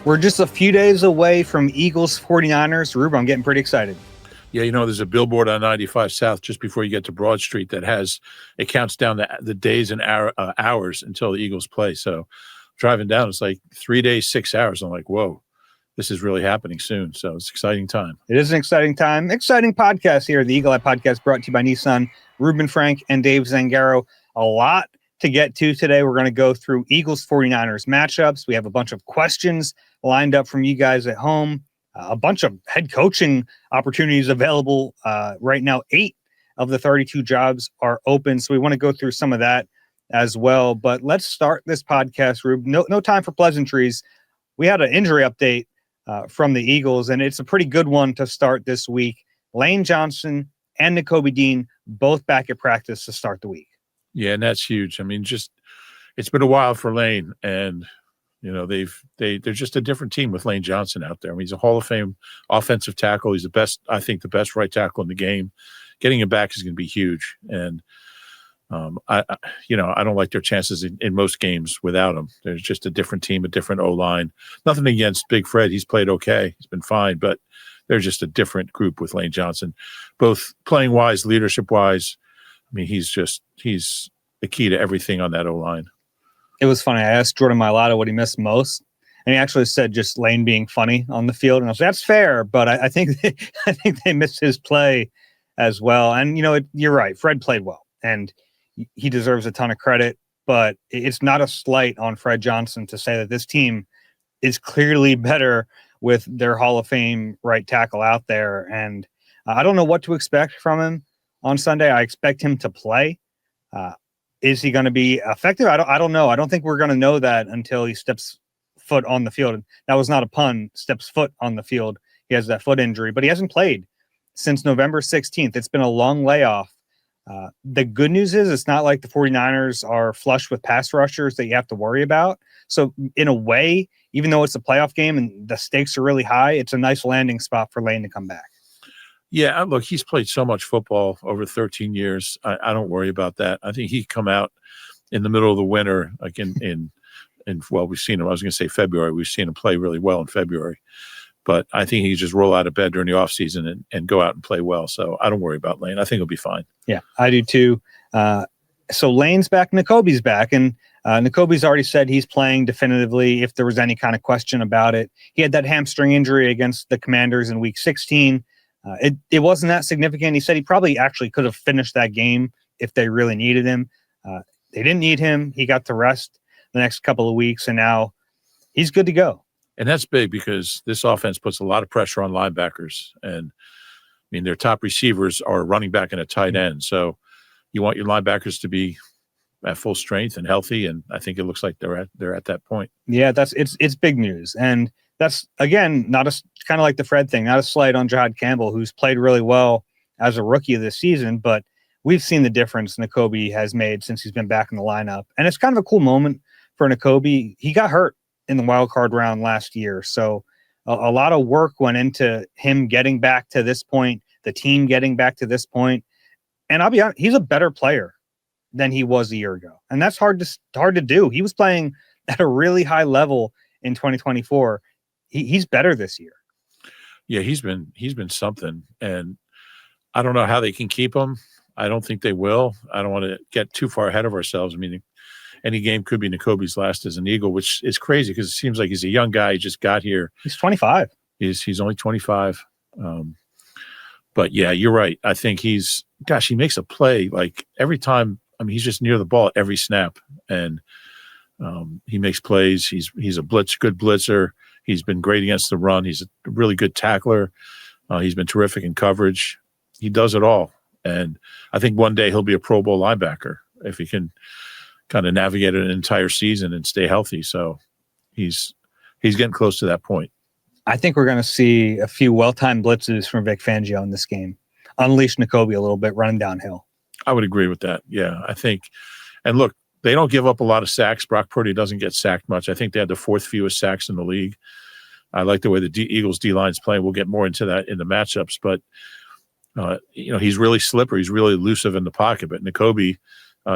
We're just a few days away from Eagles-49ers. Reuben, I'm getting pretty excited. Yeah, there's a billboard on 95 South just before you get to Broad Street that it counts down the days and hours until the Eagles play. So driving down, it's like 3 days, 6 hours. I'm like, whoa, this is really happening soon. So it's an exciting time. It is an exciting time. Exciting podcast here. The Eagle Eye Podcast brought to you by Nissan, Reuben Frank, and Dave Zangaro. A lot to get to today. We're going to go through Eagles-49ers matchups. We have a bunch of questions lined up from you guys at home. A bunch of head coaching opportunities available right now. 8 of the 32 jobs are open. So we want to go through some of that as well. But let's start this podcast, Rube. No time for pleasantries. We had an injury update from the Eagles, and it's a pretty good one to start this week. Lane Johnson and Nakobe Dean both back at practice to start the week. Yeah, and that's huge. I mean, it's been a while for Lane, and they're just a different team with Lane Johnson out there. I mean, he's a Hall of Fame offensive tackle. He's the best right tackle in the game. Getting him back is going to be huge. And I don't like their chances in most games without him. There's just a different team, a different O-line. Nothing against Big Fred. He's played okay. He's been fine, but they're just a different group with Lane Johnson, both playing wise, leadership wise. I mean, he's the key to everything on that O-line. It was funny. I asked Jordan Mailata what he missed most, and he actually said just Lane being funny on the field. And I was like, that's fair, but I think they missed his play as well. And you're right. Fred played well, and he deserves a ton of credit. But it's not a slight on Fred Johnson to say that this team is clearly better with their Hall of Fame right tackle out there. And I don't know what to expect from him on Sunday. I expect him to play. Is he going to be effective? I don't know. I don't think we're going to know that until he steps foot on the field. That was not a pun. Steps foot on the field. He has that foot injury, but he hasn't played since November 16th. It's been a long layoff. The good news is it's not like the 49ers are flush with pass rushers that you have to worry about. So in a way, even though it's a playoff game and the stakes are really high, it's a nice landing spot for Lane to come back. Yeah, look, he's played so much football over 13 years. I don't worry about that. I think he'd come out in the middle of the winter, like we've seen him. I was going to say February. We've seen him play really well in February. But I think he just roll out of bed during the offseason and go out and play well. So I don't worry about Lane. I think he'll be fine. Yeah, I do too. So Lane's back, Nakobe's back, and Nakobe's already said he's playing definitively if there was any kind of question about it. He had that hamstring injury against the Commanders in Week 16. It wasn't that significant. He said he probably actually could have finished that game if they really needed him. They didn't need him. He got to rest the next couple of weeks, and now he's good to go. And that's big because this offense puts a lot of pressure on linebackers. And, I mean, their top receivers are running back and a tight end. So you want your linebackers to be at full strength and healthy, and I think it looks like they're at that point. Yeah, it's big news. And that's, again, not kind of like the Fred thing, not a slight on Jahad Campbell, who's played really well as a rookie this season, but we've seen the difference Nakobe has made since he's been back in the lineup. And it's kind of a cool moment for Nakobe. He got hurt in the wild card round last year. So a lot of work went into him getting back to this point, the team getting back to this point. And I'll be honest, he's a better player than he was a year ago. And that's hard to do. He was playing at a really high level in 2024. He's better this year. Yeah, he's been something. And I don't know how they can keep him. I don't think they will. I don't want to get too far ahead of ourselves. I mean, any game could be Nakobe's last as an Eagle, which is crazy because it seems like he's a young guy. He just got here. He's 25. He's only 25. But yeah, you're right. I think he makes a play like every time. I mean, he's just near the ball at every snap, and he makes plays. He's a good blitzer. He's been great against the run. He's a really good tackler. He's been terrific in coverage. He does it all. And I think one day he'll be a Pro Bowl linebacker if he can kind of navigate an entire season and stay healthy. So he's getting close to that point. I think we're going to see a few well-timed blitzes from Vic Fangio in this game. Unleash Nakobe a little bit, running downhill. I would agree with that. Yeah, I think. And look, they don't give up a lot of sacks. Brock Purdy doesn't get sacked much. I think they had the 4th fewest sacks in the league. I like the way the Eagles D-line's playing. We'll get more into that in the matchups. But, he's really slippery. He's really elusive in the pocket. But Nakobe,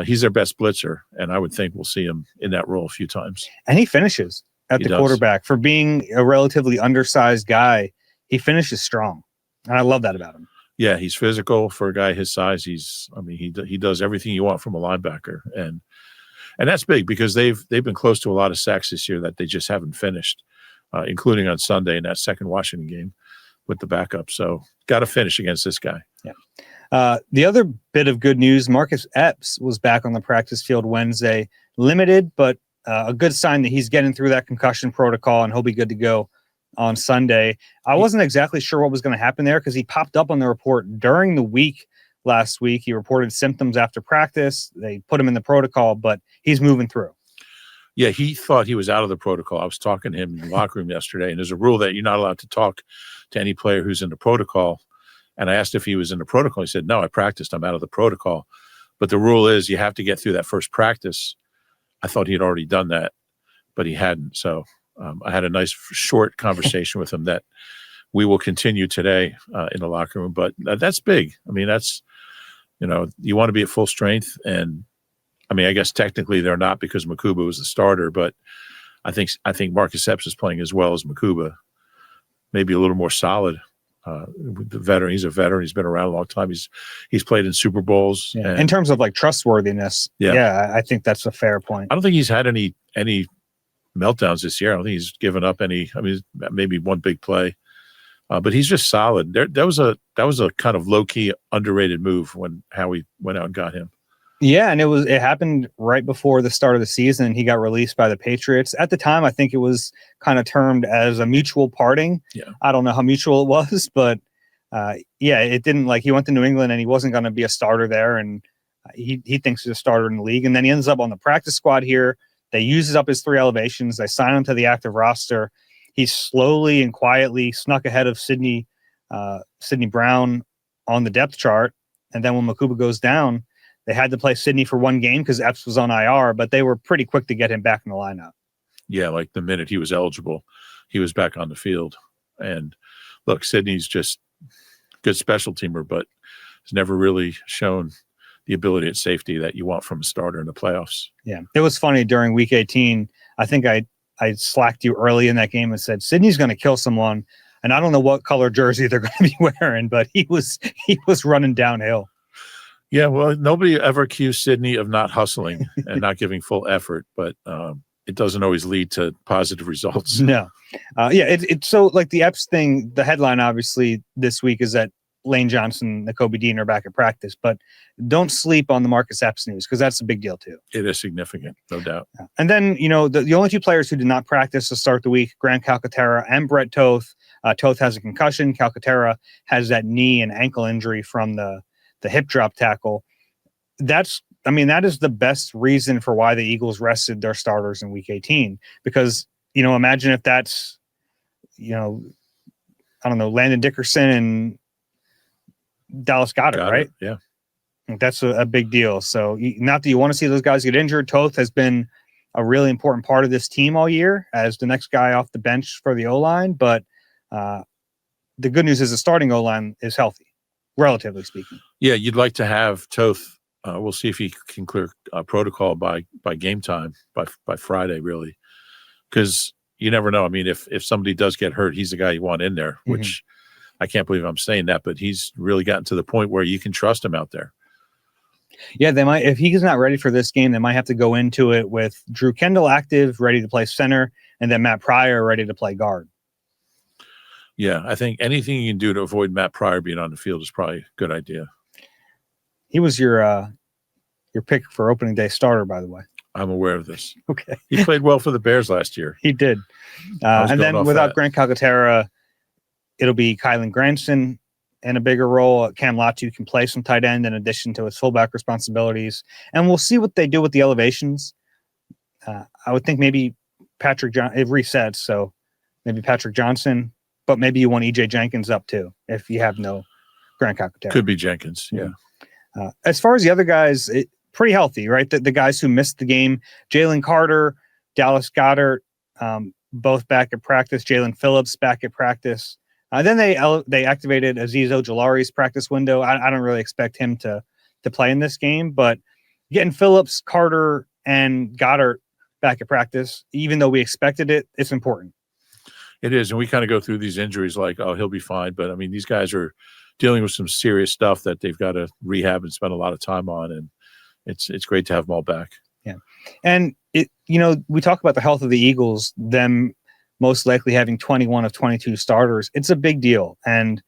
he's their best blitzer. And I would think we'll see him in that role a few times. And he finishes. at the quarterback. For being a relatively undersized guy, he finishes strong. And I love that about him. Yeah, he's physical for a guy his size. He does everything you want from a linebacker. And that's big because they've been close to a lot of sacks this year that they just haven't finished, including on Sunday in that second Washington game with the backup. So got to finish against this guy. Yeah. The other bit of good news, Marcus Epps was back on the practice field Wednesday, limited, but a good sign that he's getting through that concussion protocol and he'll be good to go on Sunday. I wasn't exactly sure what was going to happen there because he popped up on the report during the week last week. He reported symptoms after practice. They put him in the protocol, but he's moving through. Yeah, he thought he was out of the protocol. I was talking to him in the locker room yesterday, and there's a rule that you're not allowed to talk to any player who's in the protocol. And I asked if he was in the protocol. He said, no, I practiced. I'm out of the protocol. But the rule is you have to get through that first practice. I thought he had already done that, but he hadn't. So I had a nice short conversation with him that we will continue today in the locker room. But that's big. I mean, that's, you want to be at full strength. And I mean, I guess technically they're not because Makuba was the starter, but I think Marcus Epps is playing as well as Makuba, maybe a little more solid. The veteran, he's a veteran. He's been around a long time. He's played in Super Bowls. Yeah. In terms of like trustworthiness, I think that's a fair point. I don't think he's had any meltdowns this year. I don't think he's given up any. I mean, maybe one big play, but he's just solid. That was a kind of low key underrated move when Howie went out and got him. Yeah, and it happened right before the start of the season. He got released by the Patriots. At the time, I think it was kind of termed as a mutual parting. Yeah. I don't know how mutual it was, but it didn't, like, he went to New England and he wasn't going to be a starter there, and he thinks he's a starter in the league. And then he ends up on the practice squad here. They uses up his 3 elevations. They sign him to the active roster. He slowly and quietly snuck ahead of Sidney Brown on the depth chart. And then when Makuba goes down, they had to play Sidney for one game because Epps was on IR, but they were pretty quick to get him back in the lineup. Yeah, like the minute he was eligible, he was back on the field. And look, Sidney's just good special teamer, but has never really shown the ability at safety that you want from a starter in the playoffs. Yeah, it was funny during Week 18. I think I slacked you early in that game and said Sidney's going to kill someone, and I don't know what color jersey they're going to be wearing, but he was running downhill. Yeah, well, nobody ever accused Sidney of not hustling and not giving full effort, but it doesn't always lead to positive results. No. It's so, like, the Epps thing, the headline obviously this week is that Lane Johnson, Nakobe Dean are back at practice, but don't sleep on the Marcus Epps news because that's a big deal too. It is significant, no doubt. And then, the only 2 players who did not practice to start the week, Grant Calcaterra and Brett Toth. Toth has a concussion. Calcaterra has that knee and ankle injury from the hip drop tackle. That is the best reason for why the Eagles rested their starters in Week 18. Because, imagine if that's, I don't know, Landon Dickerson and Dallas Goedert, right? Yeah. That's a big deal. So not that you want to see those guys get injured. Toth has been a really important part of this team all year as the next guy off the bench for the O-line. But the good news is the starting O-line is healthy, relatively speaking. Yeah, you'd like to have Toth. We'll see if he can clear protocol by game time, by Friday, really. Because you never know. I mean, if somebody does get hurt, he's the guy you want in there, which I can't believe I'm saying that, but he's really gotten to the point where you can trust him out there. Yeah, they might. If he's not ready for this game, they might have to go into it with Drew Kendall active, ready to play center, and then Matt Pryor ready to play guard. Yeah, I think anything you can do to avoid Matt Pryor being on the field is probably a good idea. He was your pick for opening day starter, by the way. I'm aware of this. Okay. He played well for the Bears last year. He did. And then without Grant Calcaterra, it'll be Kylan Granson in a bigger role. Cam Latu can play some tight end in addition to his fullback responsibilities. And we'll see what they do with the elevations. I would think maybe Patrick Johnson, it resets, so maybe Patrick Johnson, but maybe you want EJ Jenkins up too if you have no Grant Calcaterra. Could be Jenkins, yeah. As far as the other guys, pretty healthy, right? The guys who missed the game, Jalen Carter, Dallas Goedert, both back at practice. Jalen Phillips back at practice. Then they activated Azeez Ojulari's practice window. I don't really expect him to play in this game, but getting Phillips, Carter, and Goedert back at practice. Even though we expected it, it's important. It is, and we kind of go through these injuries like, oh, he'll be fine. But, I mean, these guys are dealing with some serious stuff that they've got to rehab and spend a lot of time on, and it's great to have them all back. Yeah. And, we talk about the health of the Eagles, them most likely having 21 of 22 starters. It's a big deal. And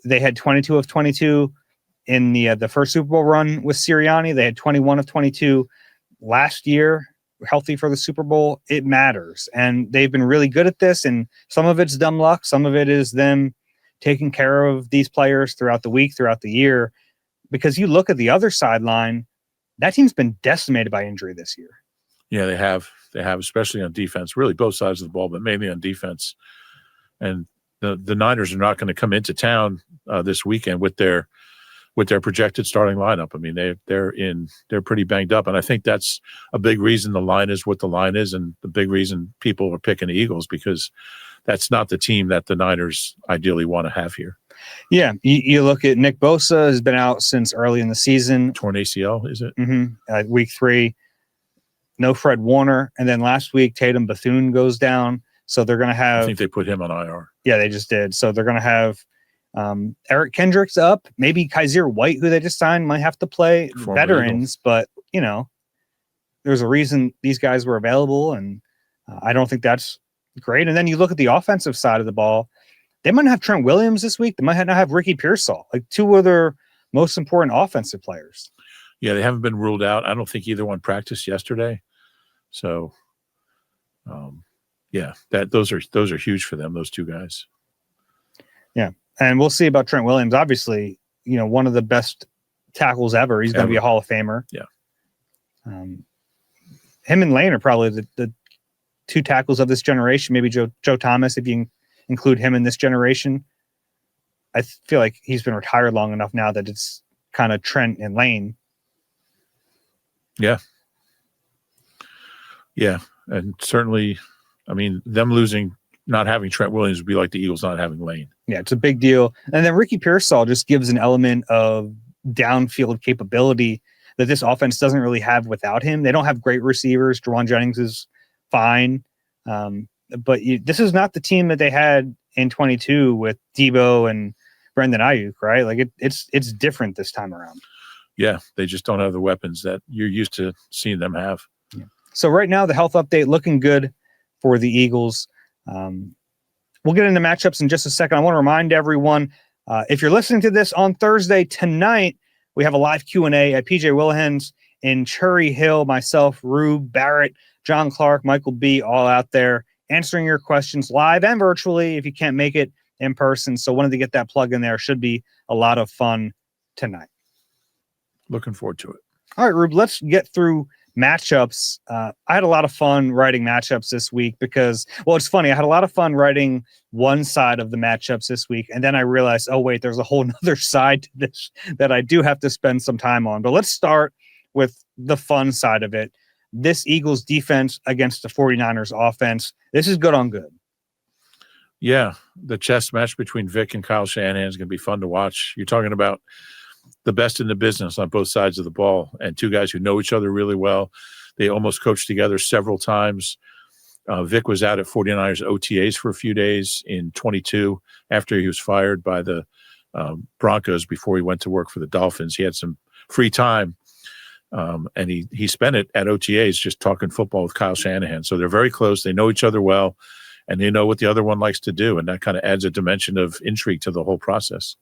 they had 22 of 22 in the first Super Bowl run with Sirianni. They had 21 of 22 last year, healthy for the Super Bowl. It matters. And they've been really good at this. And some of it's dumb luck. Some of it is them taking care of these players throughout the week, throughout the year. Because you look at the other sideline, that team's been decimated by injury this year. Yeah, they have. They have, especially on defense, really both sides of the ball, but mainly on defense. And the Niners are not going to come into town this weekend with their projected starting lineup. I mean, they're pretty banged up, and I think that's a big reason the line is what the line is, and the big reason people are picking the Eagles, because that's not the team that the Niners ideally want to have here. Yeah, you look at Nick Bosa has been out since early in the season. Torn ACL, is it? Mm-hmm. Week 3, no Fred Warner, and then last week Tatum Bethune goes down, so they're going to have. I think they put him on IR. Yeah, they just did. So they're going to have Eric Kendricks up, maybe Kaiser White, who they just signed, might have to play. Veterans, but there's a reason these guys were available, and I don't think that's great. And then you look at the offensive side of the ball. They might not have Trent Williams this week. They might not have Ricky Pearsall, like two of their most important offensive players. Yeah, they haven't been ruled out. I don't think either one practiced yesterday. So, those are huge for them, those two guys. Yeah, and we'll see about Trent Williams. Obviously, one of the best tackles ever. He's going to be a Hall of Famer. Yeah. Him and Lane are probably the two tackles of this generation. Maybe Joe Thomas, if you include him in this generation. I feel like he's been retired long enough now that it's kind of Trent and Lane. Yeah. Yeah. And certainly, I mean, them not having Trent Williams would be like the Eagles not having Lane. Yeah, it's a big deal. And then Ricky Pearsall just gives an element of downfield capability that this offense doesn't really have without him. They don't have great receivers. Jawan Jennings is fine. But this is not the team that they had in 22 with Debo and Brendan Ayuk, right? Like it's different this time around. Yeah, they just don't have the weapons that you're used to seeing them have. Yeah. So right now, the health update looking good for the Eagles. We'll get into matchups in just a second. I want to remind everyone, if you're listening to this on Thursday tonight, we have a live Q&A at PJ Willihan's in Cherry Hill. Myself, Rube, Barrett, John Clark, Michael B., all out there answering your questions live and virtually if you can't make it in person. So wanted to get that plug in there. Should be a lot of fun tonight. Looking forward to it. All right, Rube, let's get through matchups. I had a lot of fun writing matchups this week because, it's funny. I had a lot of fun writing one side of the matchups this week. And then I realized, oh, wait, there's a whole nother side to this that I do have to spend some time on. But let's start with the fun side of it. This Eagles defense against the 49ers offense. This is good on good. Yeah, the chess match between Vic and Kyle Shanahan is going to be fun to watch. You're talking about the best in the business on both sides of the ball, and two guys who know each other really well. They almost coached together several times. Vic was out at 49ers OTAs for a few days in 22 after he was fired by the Broncos before he went to work for the Dolphins. He had some free time, and he spent it at OTAs just talking football with Kyle Shanahan. So they're very close. They know each other well, and they know what the other one likes to do, and that kind of adds a dimension of intrigue to the whole process.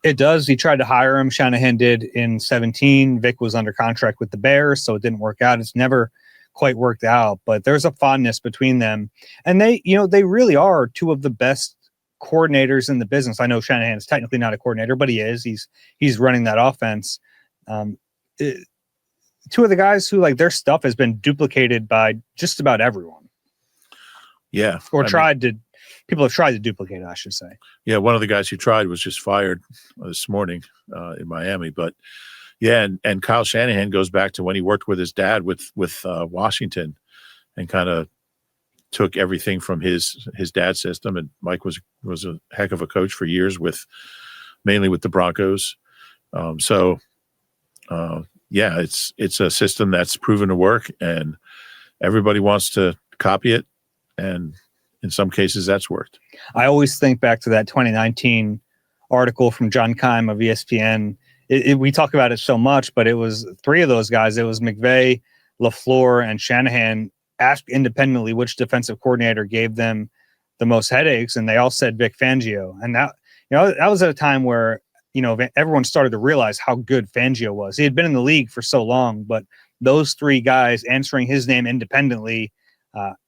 It does. He tried to hire him. Shanahan did in 17. Vic was under contract with the Bears, so it didn't work out. It's never quite worked out, but there's a fondness between them. And they really are two of the best coordinators in the business. I know Shanahan is technically not a coordinator, but he is. He's running that offense. Two of the guys who their stuff has been duplicated by just about everyone. Yeah. People have tried to duplicate it, I should say. Yeah, one of the guys who tried was just fired this morning in Miami. But yeah, and Kyle Shanahan goes back to when he worked with his dad with Washington, and kind of took everything from his dad's system. And Mike was a heck of a coach for years mainly with the Broncos. Yeah, it's a system that's proven to work, and everybody wants to copy it. And in some cases, that's worked. I always think back to that 2019 article from John Keim of ESPN. We talk about it so much, but it was three of those guys. It was McVay, LaFleur, and Shanahan asked independently which defensive coordinator gave them the most headaches, and they all said Vic Fangio. And that was at a time where everyone started to realize how good Fangio was. He had been in the league for so long, but those three guys answering his name independently,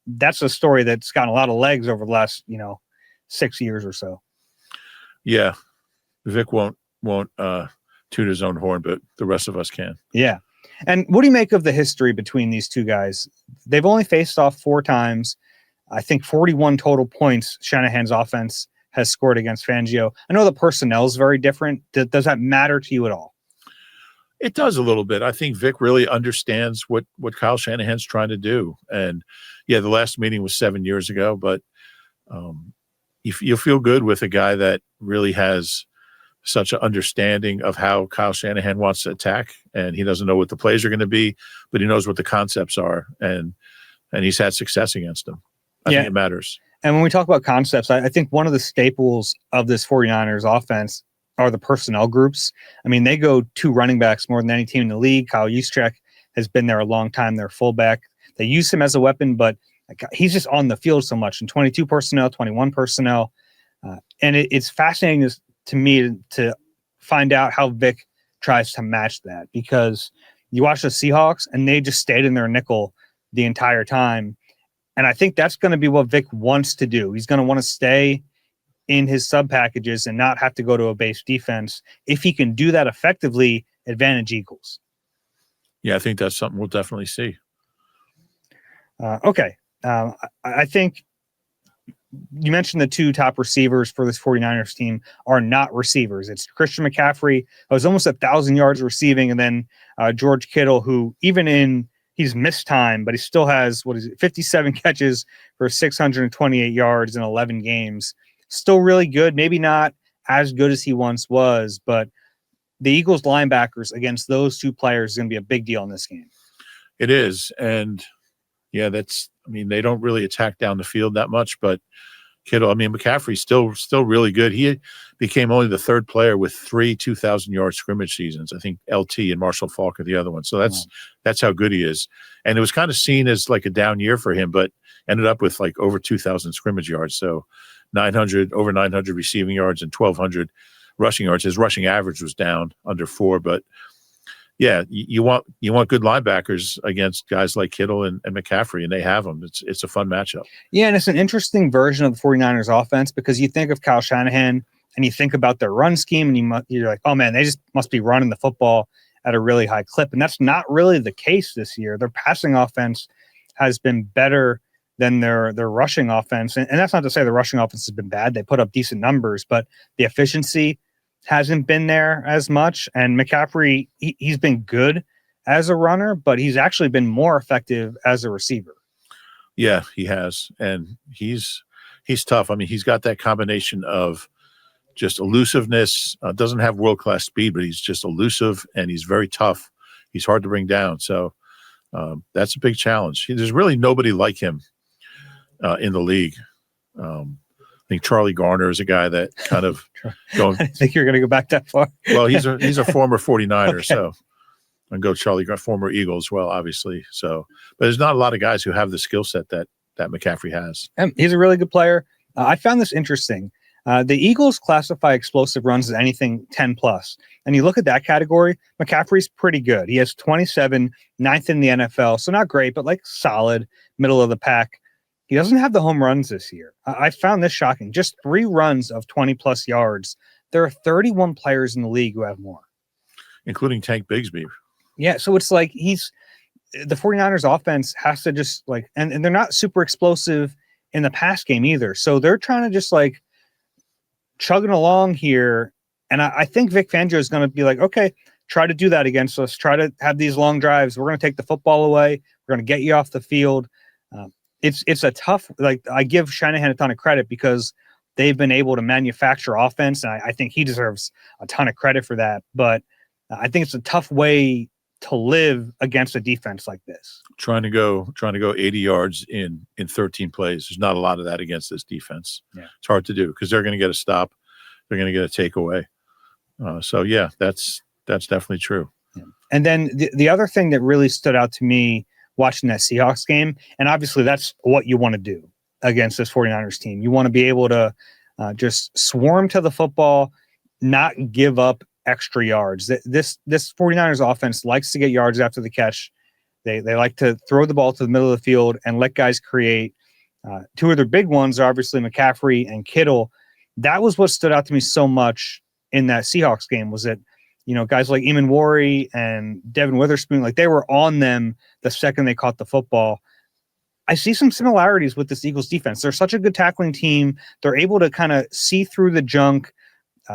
that's a story that's gotten a lot of legs over the last 6 years or so. Yeah, Vic won't toot his own horn, but the rest of us can. Yeah. And what do you make of the history between these two guys? They've only faced off 4 times. I think 41 total points Shanahan's offense has scored against Fangio. I know the personnel is very different. Does that matter to you at all? It does a little bit. I think Vic really understands what Kyle Shanahan's trying to do. And yeah, the last meeting was 7 years ago, but you feel good with a guy that really has such an understanding of how Kyle Shanahan wants to attack, and he doesn't know what the plays are going to be, but he knows what the concepts are, and he's had success against them. I think it matters. And when we talk about concepts, I think one of the staples of this 49ers offense are the personnel groups. I mean, they go 2 running backs more than any team in the league. Kyle Juszczyk has been there a long time. Their fullback. They use him as a weapon, but he's just on the field so much. And 22 personnel, 21 personnel. And it's fascinating to me to find out how Vic tries to match that, because you watch the Seahawks and they just stayed in their nickel the entire time. And I think that's going to be what Vic wants to do. He's going to want to stay in his sub packages and not have to go to a base defense. If he can do that effectively, advantage Eagles. Yeah, I think that's something we'll definitely see. Okay. I think you mentioned the 2 top receivers for this 49ers team are not receivers. It's Christian McCaffrey, who was almost 1,000 yards receiving, and then George Kittle, who he's missed time, but he still has 57 catches for 628 yards in 11 games. Still really good. Maybe not as good as he once was, but the Eagles linebackers against those 2 players is going to be a big deal in this game. It is. And yeah, they don't really attack down the field that much, but Kittle, McCaffrey's still really good. He became only the 3rd player with 3 2,000-yard scrimmage seasons. I think LT and Marshall Faulk are the other one. So that's how good he is. And it was kind of seen as like a down year for him, but ended up with like over 2,000 scrimmage yards. So over 900 receiving yards and 1,200 rushing yards. His rushing average was down under 4, but yeah, you want good linebackers against guys like Kittle and McCaffrey, and they have them. It's a fun matchup. Yeah, and it's an interesting version of the 49ers offense, because you think of Kyle Shanahan and you think about their run scheme, and you're like, oh man, they just must be running the football at a really high clip. And that's not really the case this year. Their passing offense has been better than their rushing offense. And that's not to say the rushing offense has been bad. They put up decent numbers, but the efficiency hasn't been there as much. And McCaffrey, he's been good as a runner, but he's actually been more effective as a receiver. Yeah, he has. And he's tough. He's got that combination of just elusiveness, doesn't have world-class speed, but he's just elusive and he's very tough. He's hard to bring down. So that's a big challenge. There's really nobody like him in the league. I think Charlie Garner is a guy that kind of going. I think you're going to go back that far. Well, he's a former 49er, Okay. So and go Charlie Garner, former Eagle as well, obviously. So, but there's not a lot of guys who have the skill set that McCaffrey has. And he's a really good player. I found this interesting. The Eagles classify explosive runs as anything 10 plus. And you look at that category, McCaffrey's pretty good. He has 27, 9th in the NFL. So not great, but like solid, middle of the pack. He doesn't have the home runs this year. I found this shocking. Just 3 runs of 20 plus yards. There are 31 players in the league who have more, including Tank Bigsby. Yeah. So it's like the 49ers offense has to just and they're not super explosive in the pass game either. So they're trying to just chugging along here. And I think Vic Fangio is going to be like, okay, try to do that against us. Try to have these long drives. We're going to take the football away. We're going to get you off the field. It's a tough, I give Shanahan a ton of credit because they've been able to manufacture offense. And I think he deserves a ton of credit for that. But I think it's a tough way to live against a defense like this. Trying to go 80 yards in 13 plays. There's not a lot of that against this defense. Yeah. It's hard to do because they're going to get a stop. They're going to get a takeaway. So yeah, that's definitely true. Yeah. And then the other thing that really stood out to me watching that Seahawks game, and obviously that's what you want to do against this 49ers team. You want to be able to just swarm to the football, not give up extra yards. This 49ers offense likes to get yards after the catch. They like to throw the ball to the middle of the field and let guys create. Two of their big ones are obviously McCaffrey and Kittle. That was what stood out to me so much in that Seahawks game, was that, you know, guys like Eamon Worry and Devin Witherspoon, like they were on them the second they caught the football. I see some similarities with this Eagles defense. They're such a good tackling team. They're able to kind of see through the junk,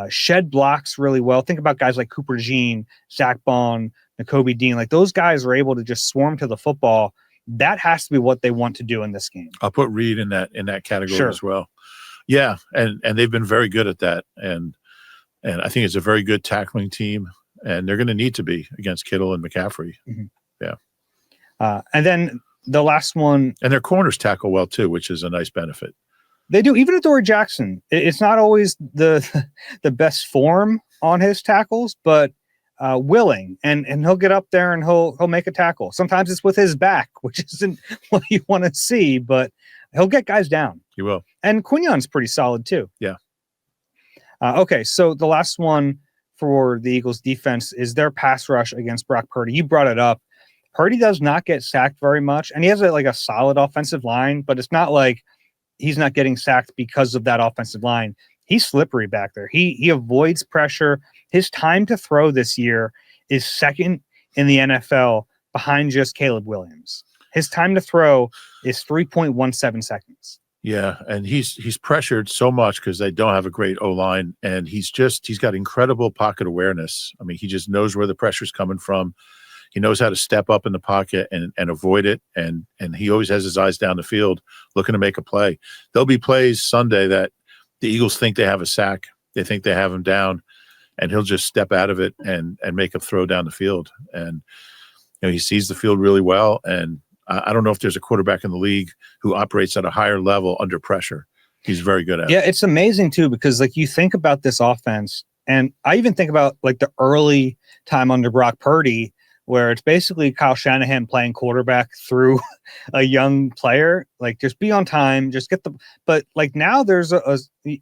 shed blocks really well. Think about guys like Cooper Jean, Zach Bond, Nakobe Dean. Like those guys are able to just swarm to the football. That has to be what they want to do in this game. I'll put Reed in that category Sure. as well. Yeah, and they've been very good at that. And I think it's a very good tackling team, and they're going to need to be against Kittle and McCaffrey. Mm-hmm. Yeah. And then the last one. And their corners tackle well, too, which is a nice benefit. They do. Even Adoree Jackson, it's not always the best form on his tackles, but willing. And he'll get up there and he'll make a tackle. Sometimes it's with his back, which isn't what you want to see, but he'll get guys down. He will. And Quignon's pretty solid, too. Yeah. Okay, so the last one for the Eagles defense is their pass rush against Brock Purdy. You brought it up. Purdy does not get sacked very much, and he has a solid offensive line, but it's not like he's not getting sacked because of that offensive line. He's slippery back there. He avoids pressure. His time to throw this year is second in the NFL behind just Caleb Williams. His time to throw is 3.17 seconds. Yeah, and he's pressured so much because they don't have a great O-line, and he's got incredible pocket awareness. I mean, he just knows where the pressure's coming from. He knows how to step up in the pocket and avoid it, and he always has his eyes down the field looking to make a play. There'll be plays Sunday that the Eagles think they have a sack. They think they have him down, and he'll just step out of it and make a throw down the field. And you know, he sees the field really well, and I don't know if there's a quarterback in the league who operates at a higher level under pressure. He's very good at it. Yeah, it's amazing, too, because you think about this offense, and I even think about the early time under Brock Purdy, where it's basically Kyle Shanahan playing quarterback through a young player. Just be on time, just get the – but now there's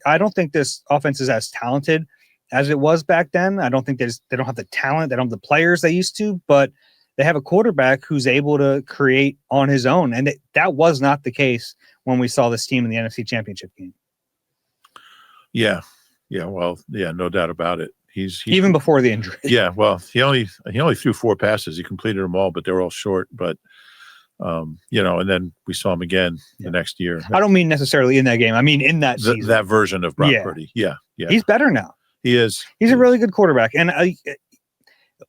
I don't think this offense is as talented as it was back then. I don't think they don't have the talent. They don't have the players they used to, but – they have a quarterback who's able to create on his own. And that was not the case when we saw this team in the NFC Championship game. Yeah. Yeah. Well, yeah, no doubt about it. He's even before the injury. Yeah. Well, he only threw 4 passes. He completed them all, but they were all short. But, and then we saw him again the next year. I don't mean necessarily in that game. I mean, in that season. That version of Brock Purdy. Yeah. Yeah. He's better now. He is. He's a really good quarterback. And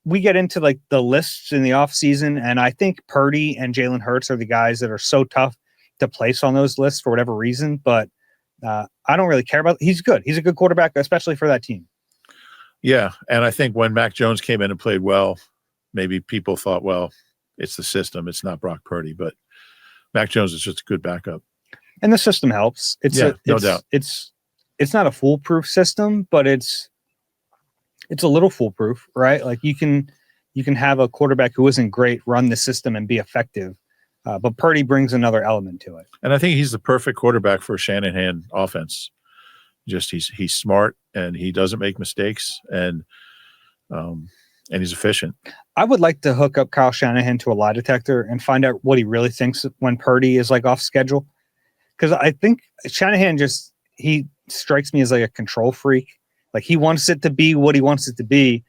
we get into the lists in the offseason, and I think Purdy and Jalen Hurts are the guys that are so tough to place on those lists for whatever reason. But I don't really care about. He's good. He's a good quarterback, especially for that team. Yeah, and I think when Mac Jones came in and played well, maybe people thought, well, it's the system. It's not Brock Purdy, but Mac Jones is just a good backup. And the system helps. No doubt. It's not a foolproof system, but it's a little foolproof, right? You can have a quarterback who isn't great run the system and be effective, but Purdy brings another element to it. And I think he's the perfect quarterback for a Shanahan offense. Just he's smart and he doesn't make mistakes, and he's efficient. I would like to hook up Kyle Shanahan to a lie detector and find out what he really thinks when Purdy is off schedule, because I think Shanahan he strikes me as a control freak. He wants it to be what he wants it to be.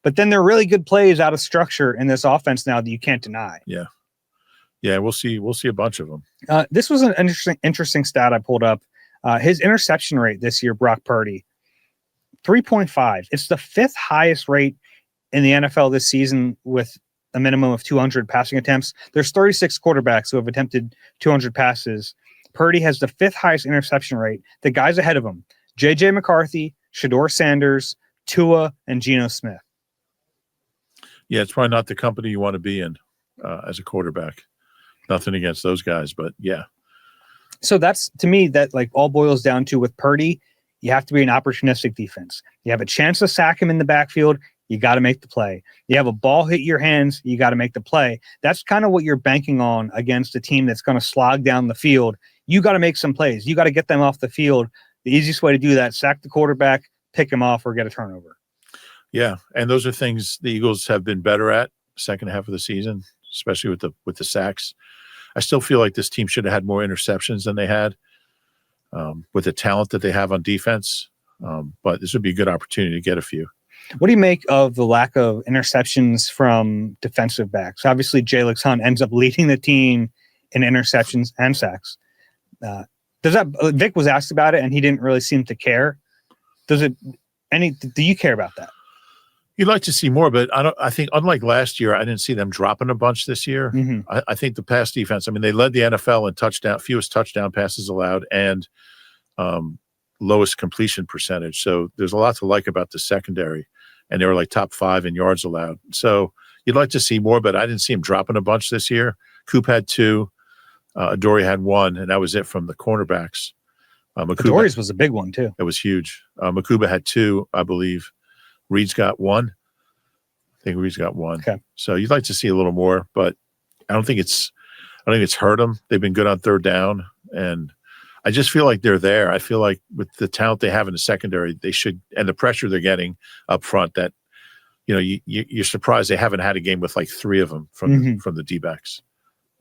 But then there are really good plays out of structure in this offense now that you can't deny. Yeah. Yeah, we'll see a bunch of them. This was an interesting stat I pulled up. His interception rate this year, Brock Purdy, 3.5. It's the 5th highest rate in the NFL this season with a minimum of 200 passing attempts. There's 36 quarterbacks who have attempted 200 passes. Purdy has the 5th highest interception rate. The guys ahead of him, J.J. McCarthy, Shedeur Sanders, Tua, and Geno Smith. Yeah, it's probably not the company you want to be in as a quarterback. Nothing against those guys, but yeah. So that's, to me, that like all boils down to with Purdy, you have to be an opportunistic defense. You have a chance to sack him in the backfield, you got to make the play. You have a ball hit your hands, you got to make the play. That's kind of what you're banking on against a team that's going to slog down the field. You got to make some plays. You got to get them off the field. The easiest way to do that, sack the quarterback, pick him off, or get a turnover. Yeah, and those are things the Eagles have been better at second half of the season, especially with the sacks. I still feel like this team should have had more interceptions than they had with the talent that they have on defense. But this would be a good opportunity to get a few. What do you make of the lack of interceptions from defensive backs? Obviously, Jalix Hunt ends up leading the team in interceptions and sacks. Vic was asked about it, and he didn't really seem to care. Do you care about that? You'd like to see more, but I think unlike last year, I didn't see them dropping a bunch this year. Mm-hmm. I think the pass defense, I mean, they led the NFL in fewest touchdown passes allowed and lowest completion percentage. So there's a lot to like about the secondary, and they were like top 5 in yards allowed. So you'd like to see more, but I didn't see him dropping a bunch this year. Coop had 2, Adoree had 1, and that was it from the cornerbacks. Adoree's was a big one too. It was huge. Makuba had 2, I believe. Reed's got 1. I think Reed's got 1. Okay. So you'd like to see a little more, but I don't think it's hurt them. They've been good on third down, and I just feel like they're there. I feel like with the talent they have in the secondary, they should, and the pressure they're getting up front, that you're surprised they haven't had a game with like 3 of them from the D-backs.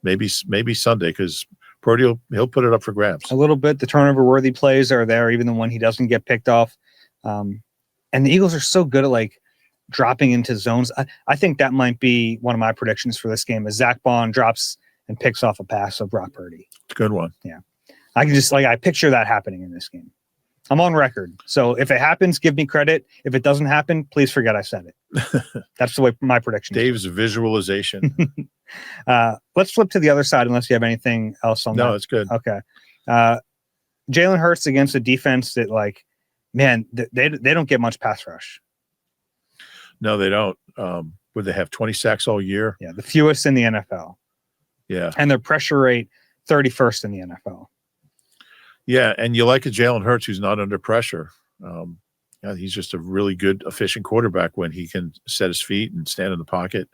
Maybe Sunday, because Purdy he'll put it up for grabs. A little bit. The turnover-worthy plays are there, even the one he doesn't get picked off. And the Eagles are so good at like dropping into zones. I think that might be one of my predictions for this game, is Zach Bond drops and picks off a pass of Brock Purdy. It's a good one. Yeah. I can just I picture that happening in this game. I'm on record. So if it happens, give me credit. If it doesn't happen, please forget I said it. That's the way my prediction is. Dave's visualization. Let's flip to the other side unless you have anything else on that. No, it's good. Okay. Jalen Hurts against a defense that they don't get much pass rush. No, they don't. Would they have 20 sacks all year? Yeah, the fewest in the NFL. Yeah. And their pressure rate, 31st in the NFL. Yeah, and you like a Jalen Hurts who's not under pressure. He's just a really good, efficient quarterback when he can set his feet and stand in the pocket.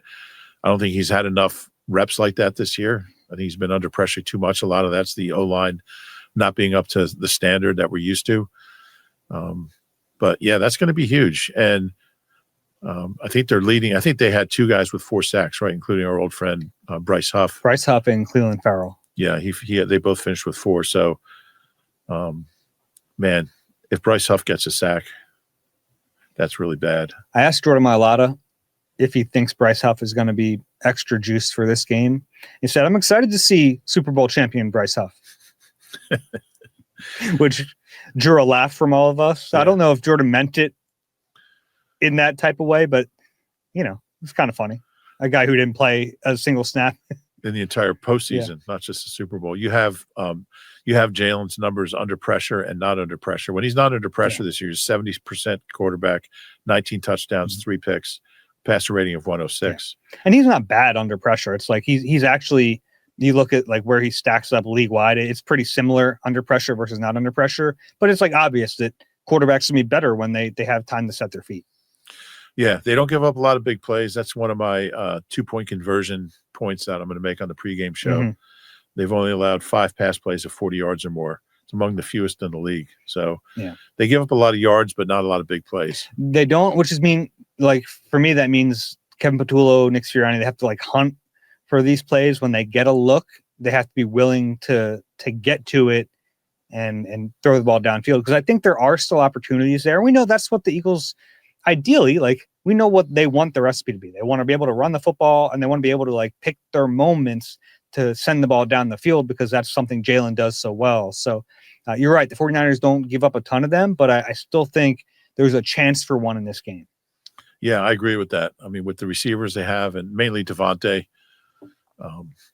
I don't think he's had enough reps like that this year. I think he's been under pressure too much. A lot of that's the O-line not being up to the standard that we're used to. But, yeah, that's going to be huge. And I think they're leading. I think they had 2 guys with 4 sacks, right, including our old friend Bryce Huff. Bryce Huff and Cleveland Farrell. Yeah, they both finished with 4. So, man, if Bryce Huff gets a sack, that's really bad. I asked Jordan Mailata if he thinks Bryce Huff is going to be extra juiced for this game. He said, "I'm excited to see Super Bowl champion Bryce Huff," which drew a laugh from all of us. Yeah. I don't know if Jordan meant it in that type of way, but it's kind of funny. A guy who didn't play a single snap in the entire postseason, not just the Super Bowl. You have Jalen's numbers under pressure and not under pressure. When he's not under pressure this year, he's 70% quarterback, 19 touchdowns, 3 picks, passer rating of 106. Yeah. And he's not bad under pressure. It's like he's actually, you look at like where he stacks up league wide, it's pretty similar under pressure versus not under pressure. But it's like obvious that quarterbacks can be better when they have time to set their feet. Yeah, they don't give up a lot of big plays. That's one of my 2-point conversion points that I'm going to make on the pregame show. Mm-hmm. They've only allowed 5 pass plays of 40 yards or more. It's among the fewest in the league. So they give up a lot of yards, but not a lot of big plays. They don't, which is for me, that means Kevin Patullo, Nick Sirianni, they have to hunt for these plays. When they get a look, they have to be willing to get to it and throw the ball downfield. Because I think there are still opportunities there. We know that's what the Eagles ideally, we know what they want the recipe to be. They want to be able to run the football, and they want to be able to pick their moments to send the ball down the field, because that's something Jalen does so well. So you're right. The 49ers don't give up a ton of them, but I still think there's a chance for one in this game. Yeah, I agree with that. I mean, with the receivers they have, and mainly Devontae,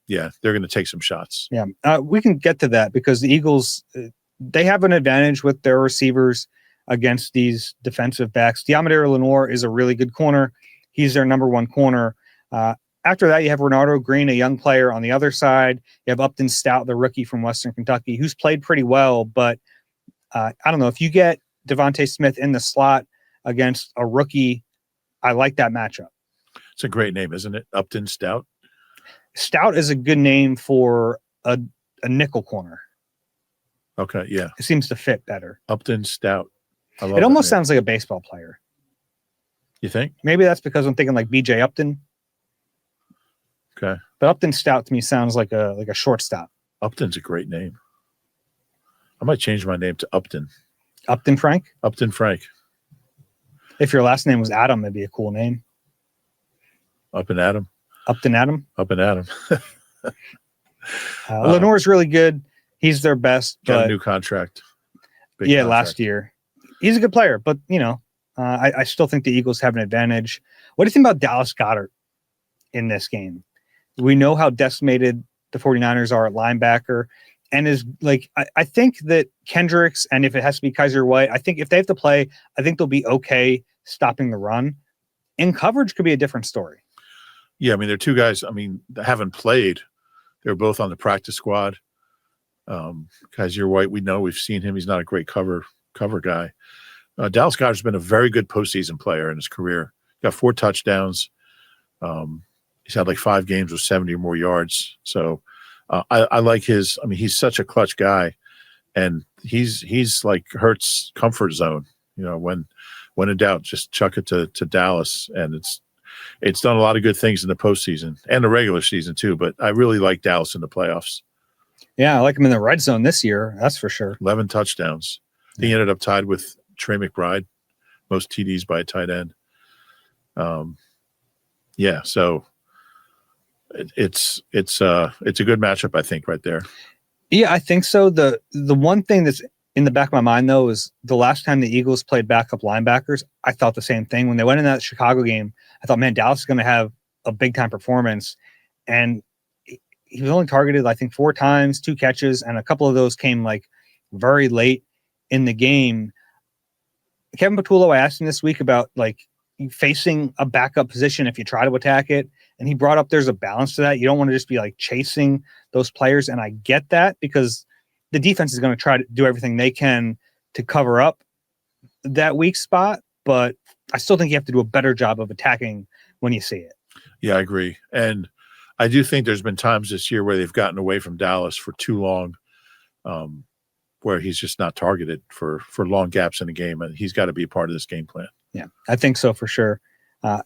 they're going to take some shots. Yeah, we can get to that, because the Eagles, they have an advantage with their receivers against these defensive backs. Diamondre Lenoir is a really good corner. He's their number one corner. After that, you have Renardo Green, a young player on the other side. You have Upton Stout, the rookie from Western Kentucky, who's played pretty well. But I don't know, if you get Devontae Smith in the slot against a rookie, I like that matchup. It's a great name, isn't it? Upton Stout. Stout is a good name for a nickel corner. Okay, yeah. It seems to fit better. Upton Stout. I love it almost that name. sounds like a baseball player. You think? Maybe that's because I'm thinking like B.J. Upton. Okay. But Upton Stout to me sounds like a shortstop. Upton's a great name. I might change my name to Upton. Upton Frank? Upton Frank. If your last name was Adam, it'd be a cool name. Up and Adam. Upton Adam? Up and Adam. Lenore's really good. He's their best. Got a new contract. Big contract. Last year. He's a good player, but, I still think the Eagles have an advantage. What do you think about Dallas Goedert in this game? We know how decimated the 49ers are at linebacker. And is like, I think that Kendricks, and if it has to be Kaiser White, I think if they have to play, I think they'll be okay stopping the run. In coverage could be a different story. Yeah, I mean, they're two guys, that haven't played. They're both on the practice squad. Kaiser White, we know, we've seen him. He's not a great cover guy. Dallas Goedert's been a very good postseason player in his career. Got 4 touchdowns. He's had like 5 games with 70 or more yards. So I like his. He's such a clutch guy, and he's like Hurts' comfort zone. When in doubt, just chuck it to Dallas, and it's done a lot of good things in the postseason and the regular season too. But I really like Dallas in the playoffs. Yeah, I like him in the red zone this year. That's for sure. 11 touchdowns. He ended up tied with Trey McBride, most TDs by a tight end. Yeah, so it's a good matchup, I think, right there. Yeah, I think so. The one thing that's in the back of my mind, though, is the last time the Eagles played backup linebackers, I thought the same thing. When they went in that Chicago game, I thought, man, Dallas is going to have a big-time performance. And he was only targeted, I think, 4 times, 2 catches, and a couple of those came, like, very late in the game. Kevin Patullo, I asked him this week about, like, facing a backup position if you try to attack it. And he brought up there's a balance to that. You don't want to just be, like, chasing those players. And I get that because the defense is going to try to do everything they can to cover up that weak spot. But I still think you have to do a better job of attacking when you see it. Yeah, I agree. And I do think there's been times this year where they've gotten away from Dallas for too long, where he's just not targeted for long gaps in the game. And he's got to be a part of this game plan. Yeah, I think so for sure.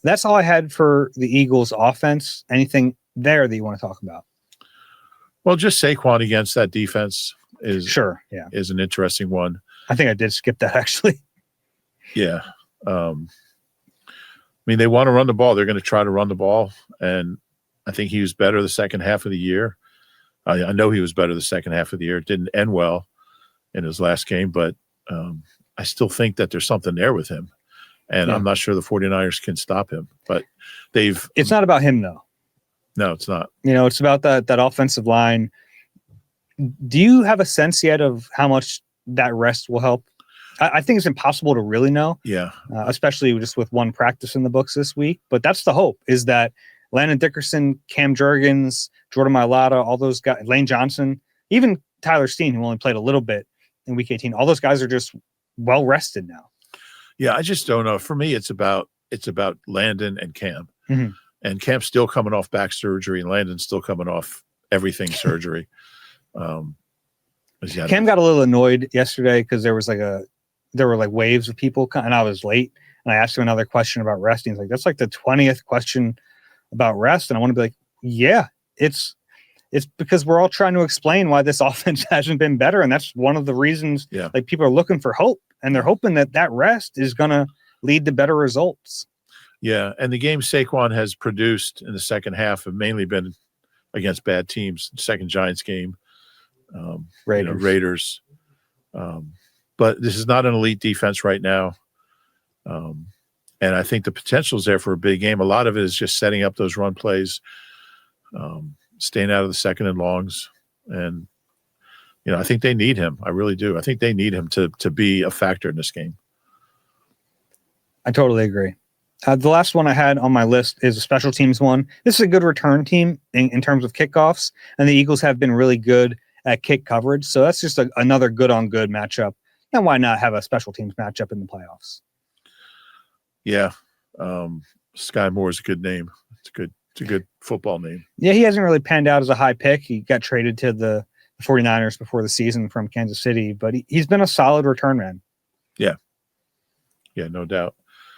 That's all I had for the Eagles offense. Anything there that you want to talk about? Well, just Saquon against that defense is an interesting one. I think I did skip that actually. Yeah. They want to run the ball. They're going to try to run the ball. And I think he was better the second half of the year. I know he was better the second half of the year. It didn't end well in his last game, but I still think that there's something there with him. And I'm not sure the 49ers can stop him. But it's not about him, though. No, it's not. It's about that offensive line. Do you have a sense yet of how much that rest will help? I think it's impossible to really know. Yeah. Especially just with one practice in the books this week. But that's the hope, is that Landon Dickerson, Cam Jurgens, Jordan Mailata, all those guys, Lane Johnson, even Tyler Steen, who only played a little bit in Week 18, all those guys are just well rested now. Yeah, I just don't know. For me, it's about Landon and Cam. Mm-hmm. And Cam's still coming off back surgery, and Landon's still coming off everything surgery. Cam got a little annoyed yesterday because there were waves of people, and I was late. And I asked him another question about resting. He's like, that's like the 20th question about rest. And I want to be like, yeah, it's because we're all trying to explain why this offense hasn't been better. And that's one of the reasons like people are looking for hope, and they're hoping that rest is going to lead to better results. Yeah. And the game Saquon has produced in the second half have mainly been against bad teams. Second Giants game, Raiders. But this is not an elite defense right now. And I think the potential is there for a big game. A lot of it is just setting up those run plays, staying out of the second and longs. And, I think they need him. I really do. I think they need him to be a factor in this game. I totally agree. The last one I had on my list is a special teams one. This is a good return team in terms of kickoffs, and the Eagles have been really good at kick coverage. So that's just another good-on-good matchup. And why not have a special teams matchup in the playoffs? Yeah. Sky Moore is a good name. It's a good football name. Yeah, he hasn't really panned out as a high pick. He got traded to the 49ers before the season from Kansas City, but he's been a solid return man. Yeah. Yeah, no doubt.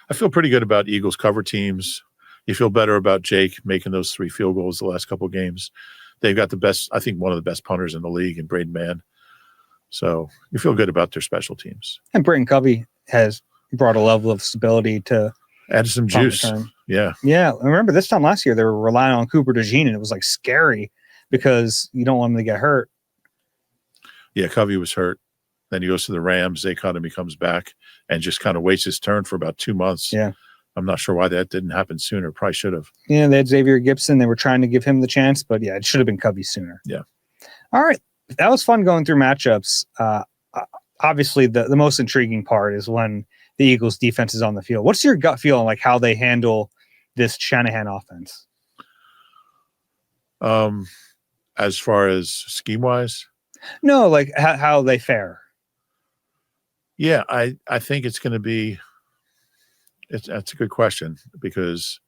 I feel pretty good about Eagles cover teams. You feel better about Jake making those 3 field goals the last couple of games. They've got the best, I think, one of the best punters in the league in Braden Mann. So you feel good about their special teams. And Britton Covey has brought a level of stability to add some juice. Yeah. Yeah. I remember this time last year, they were relying on Cooper DeJean, and it was like scary because you don't want him to get hurt. Yeah. Covey was hurt. Then he goes to the Rams. Zay Economy comes back and just kind of waits his turn for about 2 months. Yeah. I'm not sure why that didn't happen sooner. Probably should have. Yeah. They had Xavier Gibson. They were trying to give him the chance, but yeah, it should have been Covey sooner. Yeah. All right. That was fun going through matchups. Obviously, the most intriguing part is when the Eagles defense is on the field. What's your gut feel on like how they handle this Shanahan offense? As far as scheme wise? No, like how they fare. Yeah, I think it's going to be that's a good question because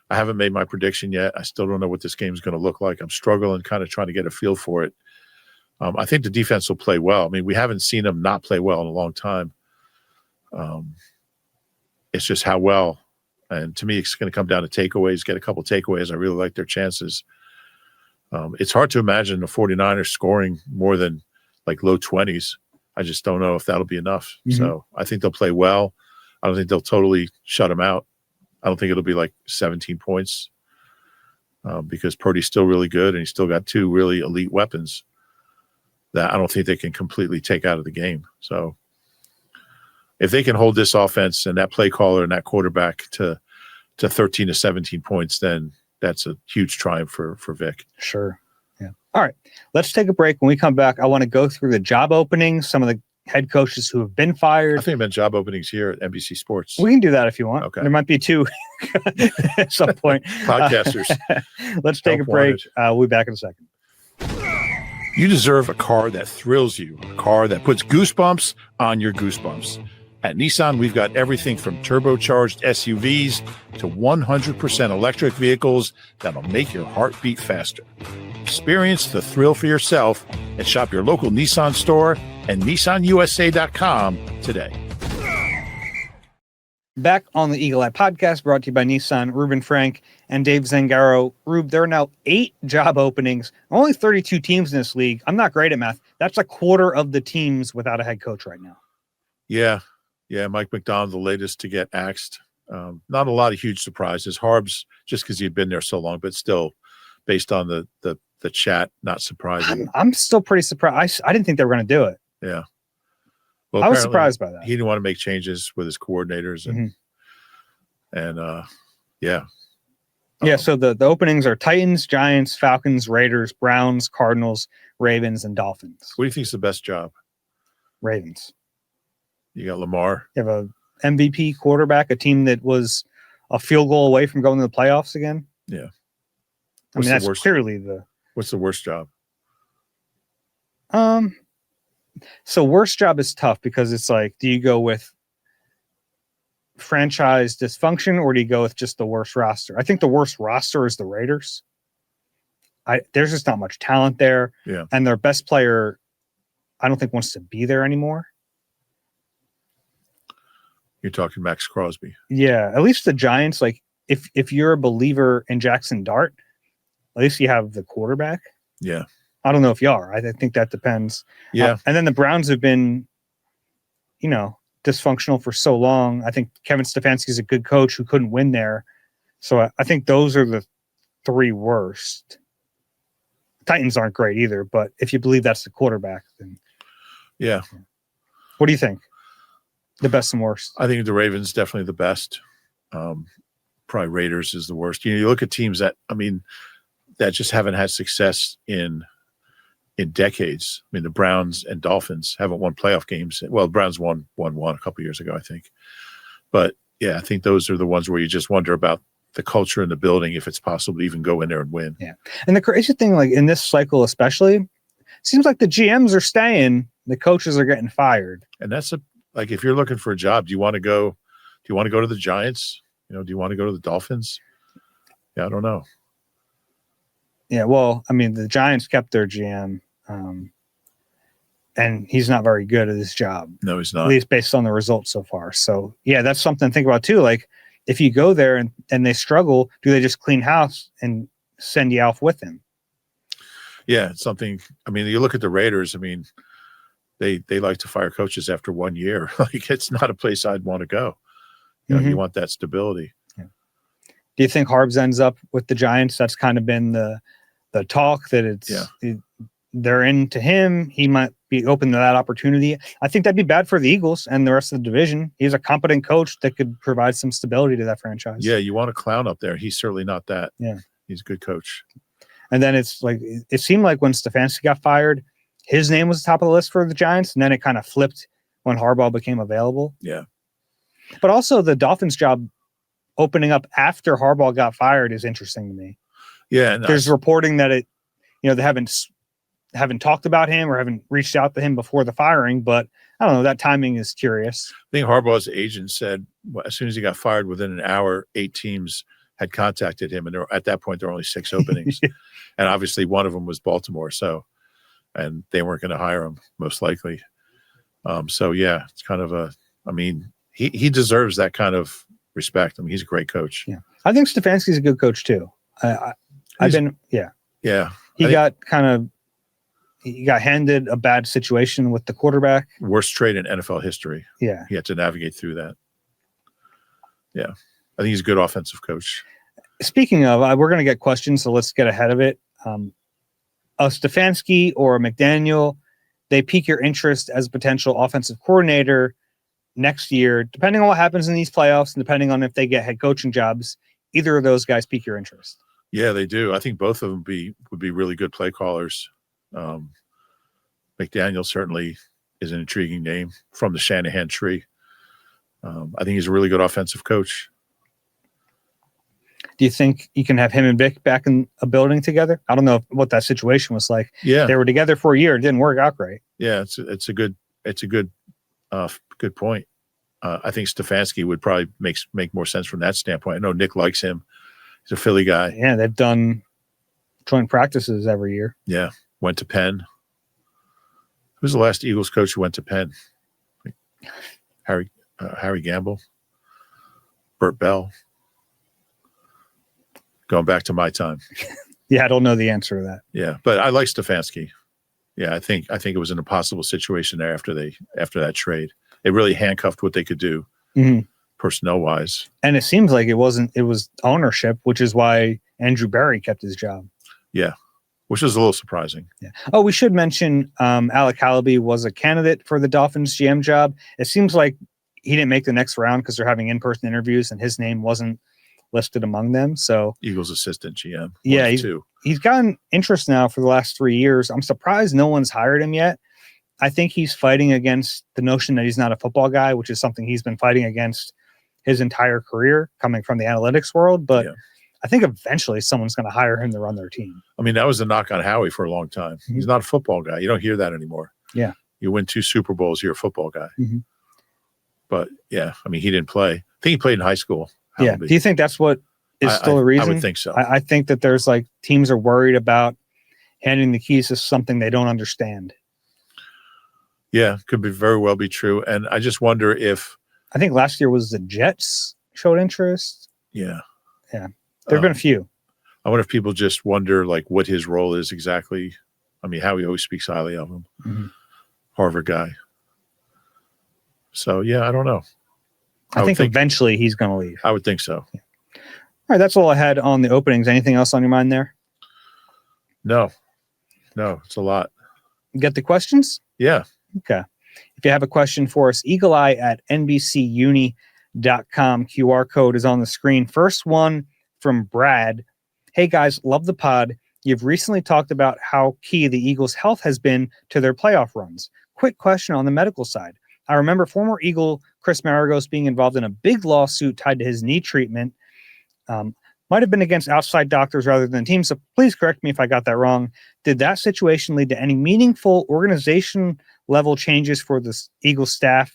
I haven't made my prediction yet. I still don't know what this game is going to look like. I'm struggling kind of trying to get a feel for it. I think the defense will play well. I mean, we haven't seen them not play well in a long time. It's just how well. And to me, it's going to come down to takeaways, get a couple takeaways. I really like their chances. It's hard to imagine the 49ers scoring more than like low 20s. I just don't know if that'll be enough. Mm-hmm. So I think they'll play well. I don't think they'll totally shut them out. I don't think it'll be like 17 points because Purdy's still really good and he's still got 2 really elite weapons that I don't think they can completely take out of the game. So if they can hold this offense and that play caller and that quarterback to 13 to 17 points, then that's a huge triumph for Vic. Sure. Yeah. All right. Let's take a break. When we come back, I want to go through the job openings, some of the head coaches who have been fired. I think about job openings here at NBC Sports. We can do that if you want. Okay. There might be 2 at some point. Podcasters. Let's take a break. We'll be back in a second. You deserve a car that thrills you, a car that puts goosebumps on your goosebumps. At Nissan, we've got everything from turbocharged SUVs to 100% electric vehicles that'll make your heart beat faster. Experience the thrill for yourself and shop your local Nissan store and NissanUSA.com today. Back on the Eagle Eye Podcast, brought to you by Nissan, Reuben Frank, and Dave Zangaro. Rube, there are now 8 job openings, only 32 teams in this league. I'm not great at math. That's a quarter of the teams without a head coach right now. Yeah. Mike McDonald, the latest to get axed. Not a lot of huge surprises. Harbs, just because he'd been there so long, but still, based on the chat, not surprising. I'm still pretty surprised. I didn't think they were going to do it. Yeah. Well, I was surprised by that. He didn't want to make changes with his coordinators, So the openings are Titans, Giants, Falcons, Raiders, Browns, Cardinals, Ravens, and Dolphins. What do you think is the best job? Ravens. You got Lamar. You have a MVP quarterback, a team that was a field goal away from going to the playoffs again. Yeah. I mean, that's clearly What's the worst job? So worst job is tough because it's like, do you go with franchise dysfunction or do you go with just the worst roster? I think the worst roster is the Raiders. There's just not much talent there. Yeah. And their best player, I don't think wants to be there anymore. You're talking Max Crosby. Yeah. At least the Giants, like if you're a believer in Jackson Dart, at least you have the quarterback. Yeah. I don't know if you are. I think that depends. Yeah. And then the Browns have been, dysfunctional for so long. I think Kevin Stefanski is a good coach who couldn't win there. So I think those are the 3 worst. Titans aren't great either, but if you believe that's the quarterback, then. Yeah. What do you think? The best and worst? I think the Ravens definitely the best. Probably Raiders is the worst. You look at teams that just haven't had success in decades. I mean, the Browns and Dolphins haven't won playoff games. Well, the Browns won a couple years ago, I think. But Yeah, I think those are the ones where you just wonder about the culture in the building, if it's possible to even go in there and win. Yeah. And the crazy thing, like in this cycle especially, seems like the GMs are staying, the coaches are getting fired. And that's like, if you're looking for a job, do you want to go to the Giants? Do you want to go to the Dolphins? Yeah, I don't know. Yeah, well, I mean, the Giants kept their GM, and he's not very good at his job. No, he's not. At least based on the results so far. So, yeah, that's something to think about too. Like, if you go there and they struggle, do they just clean house and send you off with him? Yeah, it's something. I mean, you look at the Raiders. I mean, they like to fire coaches after 1 year. Like, it's not a place I'd want to go. You want that stability. Yeah. Do you think Harbs ends up with the Giants? That's kind of been the talk that they're into him. He might be open to that opportunity. I think that'd be bad for the Eagles and the rest of the division. He's a competent coach that could provide some stability to that franchise. Yeah, you want a clown up there. He's certainly not that. Yeah. He's a good coach. And then it's like, it seemed like when Stefanski got fired, his name was top of the list for the Giants, and then it kind of flipped when Harbaugh became available. Yeah. But also the Dolphins job opening up after Harbaugh got fired is interesting to me. Yeah. There's reporting that they haven't talked about him or haven't reached out to him before the firing, but I don't know. That timing is curious. I think Harbaugh's agent said as soon as he got fired, within an hour, 8 teams had contacted him, and at that point there were only 6 openings, and obviously one of them was Baltimore. So, and they weren't going to hire him most likely. So yeah, it's kind of he deserves that kind of respect. I mean, he's a great coach. Yeah, I think Stefanski's a good coach too. He got handed a bad situation with the quarterback. Worst trade in NFL history. Yeah. He had to navigate through that. Yeah. I think he's a good offensive coach. Speaking of, we're going to get questions, so let's get ahead of it. A Stefanski or a McDaniel, they pique your interest as a potential offensive coordinator next year, depending on what happens in these playoffs and depending on if they get head coaching jobs. Either of those guys pique your interest. Yeah, they do. I think both of them would be really good play callers. McDaniel certainly is an intriguing name from the Shanahan tree. I think he's a really good offensive coach. Do you think you can have him and Vic back in a building together? I don't know what that situation was like. Yeah, they were together for a year. It didn't work out great. Yeah, it's a good point. I think Stefanski would probably make more sense from that standpoint. I know Nick likes him. He's a Philly guy. Yeah, they've done joint practices every year. Yeah, went to Penn. Who's the last Eagles coach who went to Penn? Harry Gamble, Burt Bell. Going back to my time. Yeah, I don't know the answer to that. Yeah, but I like Stefanski. Yeah, I think it was an impossible situation there after that trade. It really handcuffed what they could do personnel wise. And it seems like it was ownership, which is why Andrew Berry kept his job. Yeah, which was a little surprising. Yeah. Oh, we should mention Alec Halaby was a candidate for the Dolphins GM job. It seems like he didn't make the next round because they're having in-person interviews and his name wasn't listed among them. So Eagles assistant GM. Yeah, he's gotten interest now for the last 3 years. I'm surprised no one's hired him yet. I think he's fighting against the notion that he's not a football guy, which is something he's been fighting against his entire career, coming from the analytics world. But yeah. I think eventually someone's going to hire him to run their team. I mean, that was the knock on Howie for a long time. Mm-hmm. He's not a football guy. You don't hear that anymore. Yeah. You win 2 Super Bowls, you're a football guy. Mm-hmm. But yeah, I mean, he didn't play. I think he played in high school. Yeah. Do you think that's what is still a reason? I would think so. I think that there's like teams are worried about handing the keys to something they don't understand. Yeah, could very well be true. And I just wonder if I think last year was the Jets showed interest. Yeah. Yeah. There have been a few. I wonder if people just wonder like what his role is exactly. I mean, Howie always speaks highly of him. Mm-hmm. Harvard guy. So yeah, I don't know. I think eventually he's going to leave. I would think so. Yeah. All right, that's all I had on the openings. Anything else on your mind there? No, it's a lot. Get the questions? Yeah. Okay. If you have a question for us, eagleeye@nbcuni.com. QR code is on the screen. First one from Brad. Hey guys, love the pod. You've recently talked about how key the Eagles' health has been to their playoff runs. Quick question on the medical side. I remember former Eagle Chris Maragos being involved in a big lawsuit tied to his knee treatment. Might have been against outside doctors rather than teams, so please correct me if I got that wrong. Did that situation lead to any meaningful organization-level changes for the Eagles staff?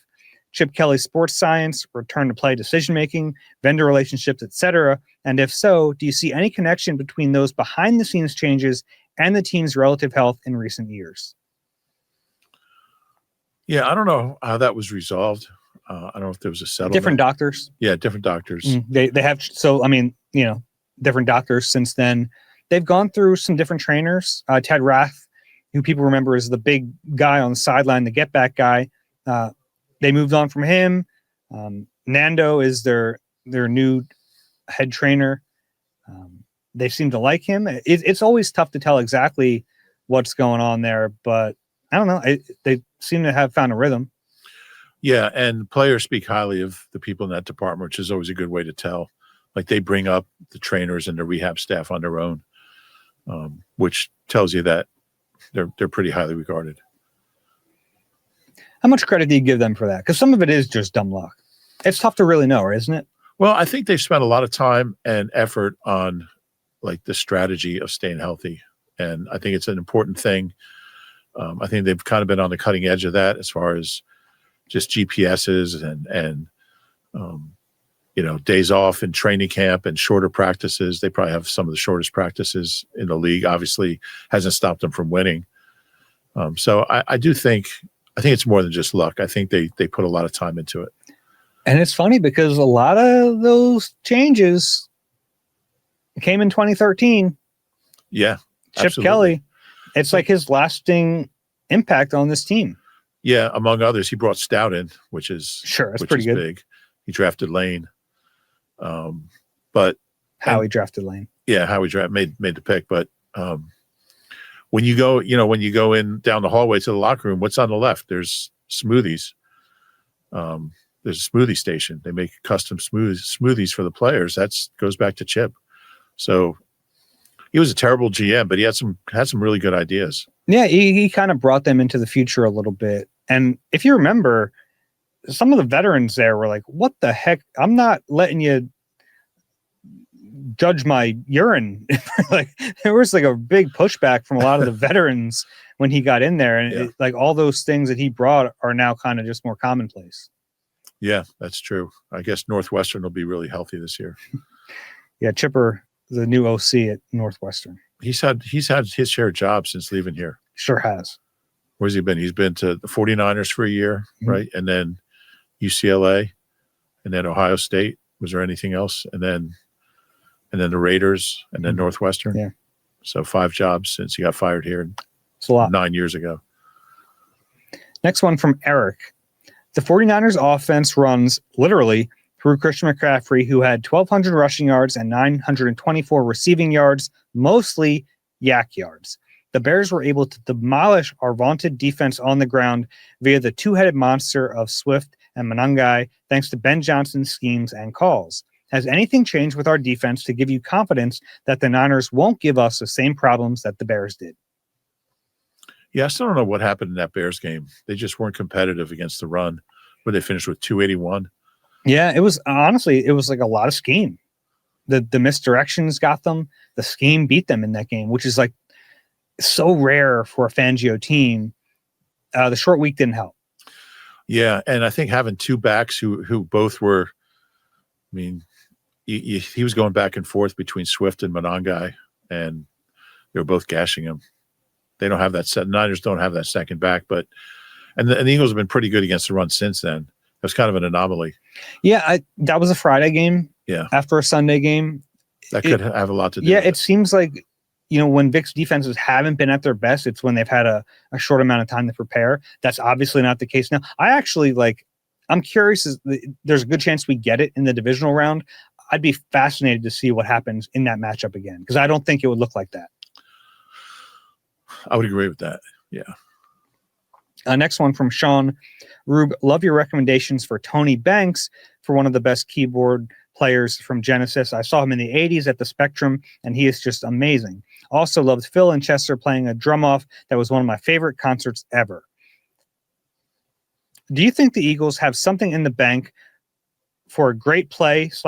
Chip Kelly's sports science, return to play decision-making, vendor relationships, etc.? And if so, do you see any connection between those behind-the-scenes changes and the team's relative health in recent years? Yeah, I don't know how that was resolved. I don't know if there was a settlement. Different doctors. Yeah, different doctors. They have, so I mean, different doctors since then. They've gone through some different trainers. Ted Rath, who people remember as the big guy on the sideline, the get back guy. They moved on from him. Nando is their new head trainer. They seem to like him. It's always tough to tell exactly what's going on there, but I don't know. They seem to have found a rhythm. Yeah, and players speak highly of the people in that department, which is always a good way to tell. Like they bring up the trainers and the rehab staff on their own, which tells you that they're pretty highly regarded. How much credit do you give them for that? Because some of it is just dumb luck. It's tough to really know, isn't it? Well, I think they've spent a lot of time and effort on like the strategy of staying healthy. And I think it's an important thing. I think they've kind of been on the cutting edge of that as far as just GPSs and days off in training camp and shorter practices. They probably have some of the shortest practices in the league. Obviously, hasn't stopped them from winning. So I think it's more than just luck. I think they put a lot of time into it. And it's funny because a lot of those changes came in 2013. Yeah, Chip absolutely. Kelly. It's like his lasting impact on this team. Yeah, among others, he brought Stout in, which is pretty good. Big. He drafted Lane, but Howie drafted Lane. Yeah, Howie made the pick. But when you go in down the hallway to the locker room, what's on the left? There's smoothies. There's a smoothie station. They make custom smoothies for the players. That goes back to Chip. So he was a terrible GM, but he had some really good ideas. Yeah, he kind of brought them into the future a little bit. And if you remember, some of the veterans there were like, what the heck? I'm not letting you judge my urine. Like there was like a big pushback from a lot of the veterans when he got in there. And like all those things that he brought are now kind of just more commonplace. Yeah, that's true. I guess Northwestern will be really healthy this year. Yeah, Chipper, the new OC at Northwestern. He's had his share of jobs since leaving here. Sure has. Where's he been? He's been to the 49ers for a year, right? And then UCLA, and then Ohio State. Was there anything else? And then the Raiders, and then Northwestern. Yeah. So 5 jobs since he got fired here. It's a lot. 9 years ago. Next one from Eric. The 49ers offense runs literally through Christian McCaffrey, who had 1,200 rushing yards and 924 receiving yards, mostly yak yards. The Bears were able to demolish our vaunted defense on the ground via the two-headed monster of Swift and Monangai, thanks to Ben Johnson's schemes and calls. Has anything changed with our defense to give you confidence that the Niners won't give us the same problems that the Bears did? Yeah, I still don't know what happened in that Bears game. They just weren't competitive against the run, where they finished with 281. Yeah, it was like a lot of scheme. The misdirections got them. The scheme beat them in that game, which is like so rare for a Fangio team. The short week didn't help. Yeah, and I think having 2 backs who both were, I mean, he was going back and forth between Swift and Monangai, and they were both gashing him. They don't have that set. Niners don't have that second back, but and the Eagles have been pretty good against the run since then. It was kind of an anomaly. Yeah, that was a Friday game. Yeah, after a Sunday game, that could have a lot to do. Yeah, with it seems like when Vic's defenses haven't been at their best, it's when they've had a short amount of time to prepare. That's obviously not the case now. I'm curious. There's a good chance we get it in the divisional round. I'd be fascinated to see what happens in that matchup again, because I don't think it would look like that. I would agree with that. Yeah. Next one from Sean. Rube, love your recommendations for Tony Banks for one of the best keyboard players from Genesis. I saw him in the 80s at the Spectrum, and he is just amazing. Also loved Phil and Chester playing a drum off. That was one of my favorite concerts ever. Do you think the Eagles have something in the bank for a great plays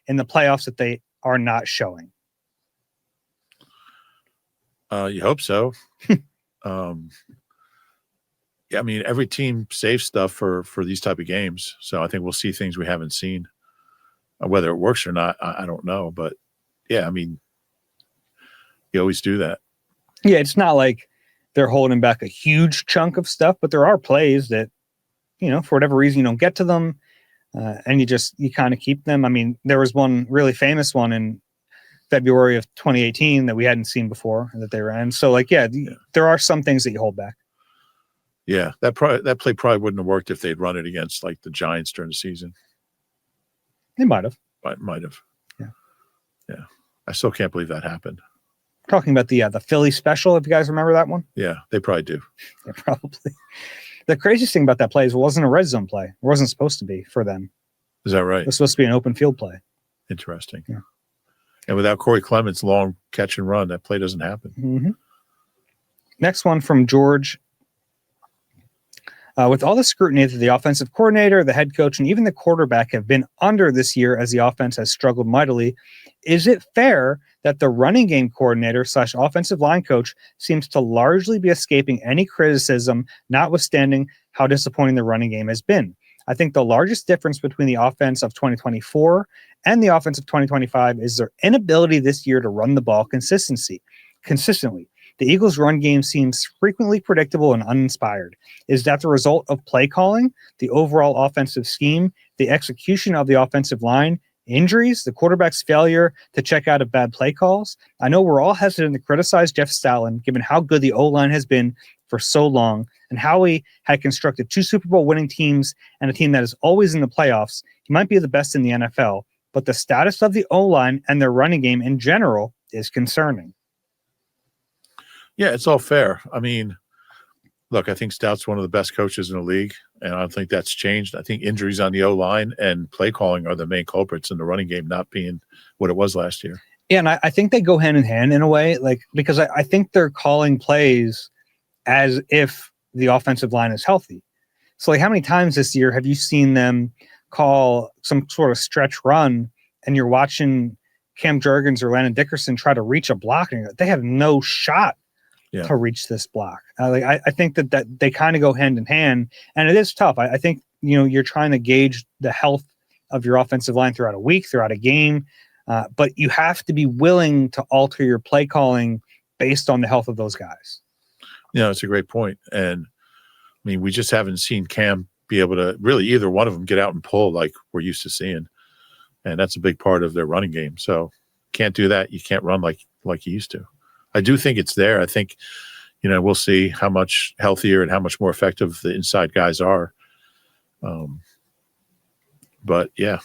in the playoffs that they are not showing? You hope so. Yeah, I mean, every team saves stuff for these type of games. So I think we'll see things we haven't seen. Whether it works or not, I don't know. But yeah, I mean, you always do that. Yeah, it's not like they're holding back a huge chunk of stuff, but there are plays that, for whatever reason, you don't get to them, and you kind of keep them. I mean, there was one really famous one in February of 2018 that we hadn't seen before that they ran. So, there are some things that you hold back. Yeah, that play probably wouldn't have worked if they'd run it against like the Giants during the season. They might have. Might have. Yeah. I still can't believe that happened. Talking about the Philly special, if you guys remember that one. Yeah, they probably do. Yeah, probably. The craziest thing about that play is it wasn't a red zone play. It wasn't supposed to be for them. Is that right? It was supposed to be an open field play. Interesting. Yeah. And without Corey Clement's long catch and run, that play doesn't happen. Mm-hmm. Next one from George. With all the scrutiny that the offensive coordinator, the head coach, and even the quarterback have been under this year as the offense has struggled mightily, is it fair that the running game coordinator / offensive line coach seems to largely be escaping any criticism, notwithstanding how disappointing the running game has been? I think the largest difference between the offense of 2024 and the offense of 2025 is their inability this year to run the ball consistently. The Eagles' run game seems frequently predictable and uninspired. Is that the result of play calling, the overall offensive scheme, the execution of the offensive line, injuries, the quarterback's failure to check out of bad play calls? I know we're all hesitant to criticize Jeff Stalin, given how good the O-line has been for so long and how he had constructed 2 Super Bowl winning teams and a team that is always in the playoffs. He might be the best in the NFL, but the status of the O-line and their running game in general is concerning. Yeah, it's all fair. I mean, look, I think Stout's one of the best coaches in the league, and I don't think that's changed. I think injuries on the O-line and play calling are the main culprits in the running game not being what it was last year. Yeah, and I think they go hand in hand in a way, because I think they're calling plays as if the offensive line is healthy. So, how many times this year have you seen them call some sort of stretch run and you're watching Cam Jurgens or Landon Dickerson try to reach a block and they have no shot to reach this block? I think that they kind of go hand in hand, and it is tough. I think, you're trying to gauge the health of your offensive line throughout a week, throughout a game, but you have to be willing to alter your play calling based on the health of those guys. It's a great point. And I mean, we just haven't seen Cam be able to really either one of them get out and pull like we're used to seeing. And that's a big part of their running game. So can't do that. You can't run like you used to. I do think it's there. I think, we'll see how much healthier and how much more effective the inside guys are. But yeah,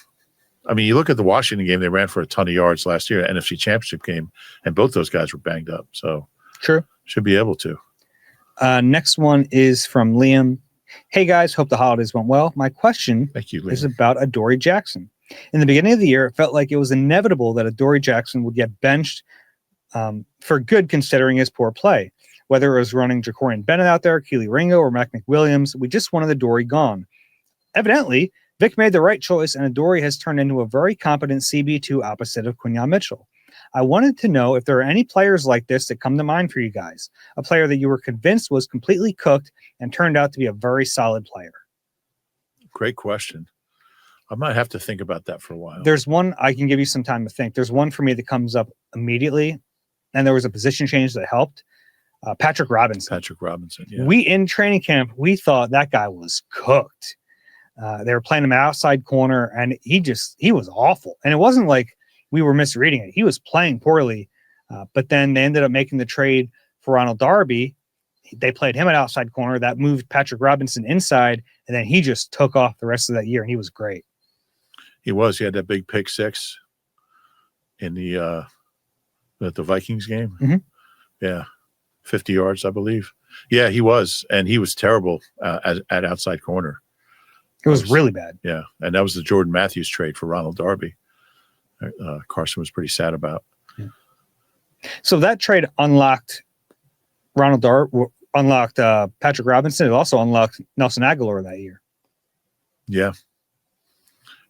I mean, you look at the Washington game, they ran for a ton of yards last year, NFC Championship game, and both those guys were banged up. So true. Should be able to. Next one is from Liam. Hey guys, hope the holidays went well. My question Thank you, Liam. is about Adoree Jackson. In the beginning of the year, it felt like it was inevitable that Adoree Jackson would get benched for good, considering his poor play. Whether it was running Jacorian Bennett out there, Keely Ringo, or Mac McWilliams, we just wanted Adoree gone. Evidently, Vic made the right choice, and Adoree has turned into a very competent CB2 opposite of Quinyon Mitchell. I wanted to know if there are any players like this that come to mind for you guys. A player that you were convinced was completely cooked and turned out to be a very solid player. Great question. I might have to think about that for a while. There's one, I can give you some time to think. There's one for me that comes up immediately, and there was a position change that helped. Patrick Robinson. Yeah. We, in training camp, we thought that guy was cooked. They were playing him outside corner, and he was awful. And it wasn't like we were misreading it. He was playing poorly, but then they ended up making the trade for Ronald Darby. They played him at outside corner. That moved Patrick Robinson inside, and then he just took off the rest of that year, and he was great. He had that big pick six in the Vikings game. Mm-hmm. Yeah, 50 yards, I believe. Yeah, he was, and he was terrible at outside corner. It was really bad. Yeah, and that was the Jordan Matthews trade for Ronald Darby. Carson was pretty sad about. Yeah. So that trade unlocked Ronald Darby. unlocked Patrick Robinson. It also unlocked Nelson Aguilar that year. Yeah.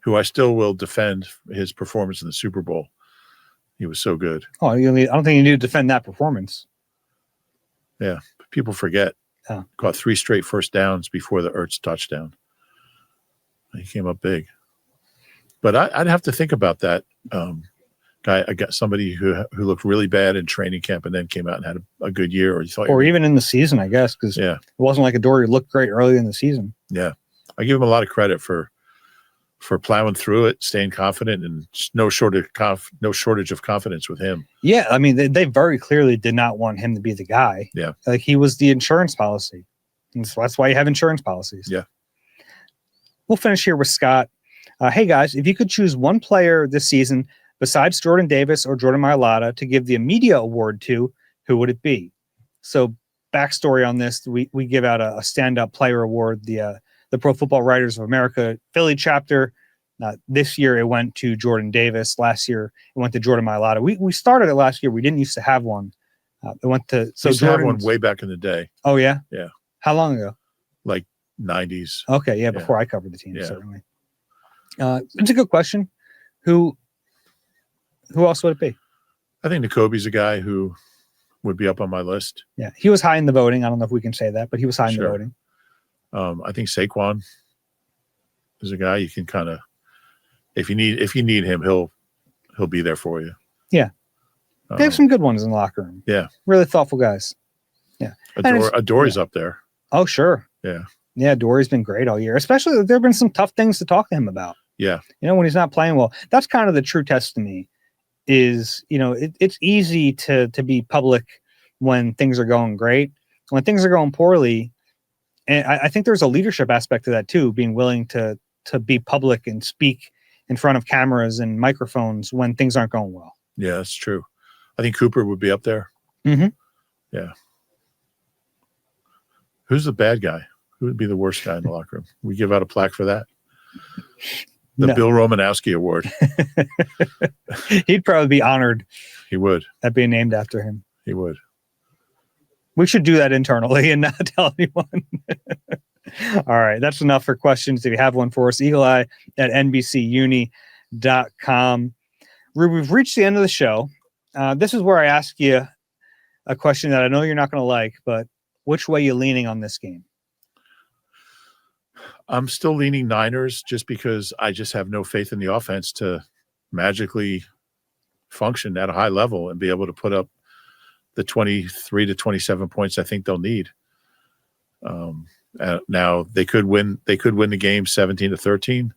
Who I still will defend his performance in the Super Bowl. He was so good. Oh, I don't think you need to defend that performance. Yeah. People forget. Oh. Caught 3 straight first downs before the Ertz touchdown. He came up big. But I'd have to think about that guy. I got somebody who looked really bad in training camp and then came out and had a good year. Or even in the season, I guess, because it wasn't like Adoree looked great early in the season. Yeah. I give him a lot of credit for plowing through it, staying confident, and no shortage of confidence with him. Yeah, I mean, they very clearly did not want him to be the guy. Yeah. Like, he was the insurance policy. And so that's why you have insurance policies. Yeah. We'll finish here with Scott. Hey, guys, if you could choose one player this season besides Jordan Davis or Jordan Mailata to give the media award to, who would it be? So, backstory on this, we give out a stand-up player award, the Pro Football Writers of America Philly chapter. This year, it went to Jordan Davis. Last year, it went to Jordan Mailata. We started it last year. We didn't used to have one. It went to we used to have one way back in the day. Oh, yeah? Yeah. How long ago? Like 90s. Okay, yeah, before I covered the team, certainly. It's a good question. Who else would it be? I think N'Kobe's a guy who would be up on my list. Yeah, he was high in the voting. I don't know if we can say that, but he was high in the voting. I think Saquon is a guy you can kind of, if you need him, he'll be there for you. Yeah, they have some good ones in the locker room. Yeah, really thoughtful guys. Yeah, Adoree's up there. Oh, sure. Yeah, Adoree's been great all year. Especially there have been some tough things to talk to him about. Yeah, when he's not playing well, that's kind of the true test to me. Is it's easy to be public when things are going great. When things are going poorly, and I think there's a leadership aspect to that too, being willing to be public and speak in front of cameras and microphones when things aren't going well. Yeah, that's true. I think Cooper would be up there. Mm-hmm. Yeah. Who's the bad guy? Who would be the worst guy in the locker room? We give out a plaque for that. The Bill Romanowski Award. He'd probably be honored. He would. At being named after him. He would. We should do that internally and not tell anyone. All right. That's enough for questions. If you have one for us, eagleeye@nbcuni.com. We've reached the end of the show. This is where I ask you a question that I know you're not going to like, but which way are you leaning on this game? I'm still leaning Niners just because I just have no faith in the offense to magically function at a high level and be able to put up the 23 to 27 points I think they'll need. Now they could win the game 17-13.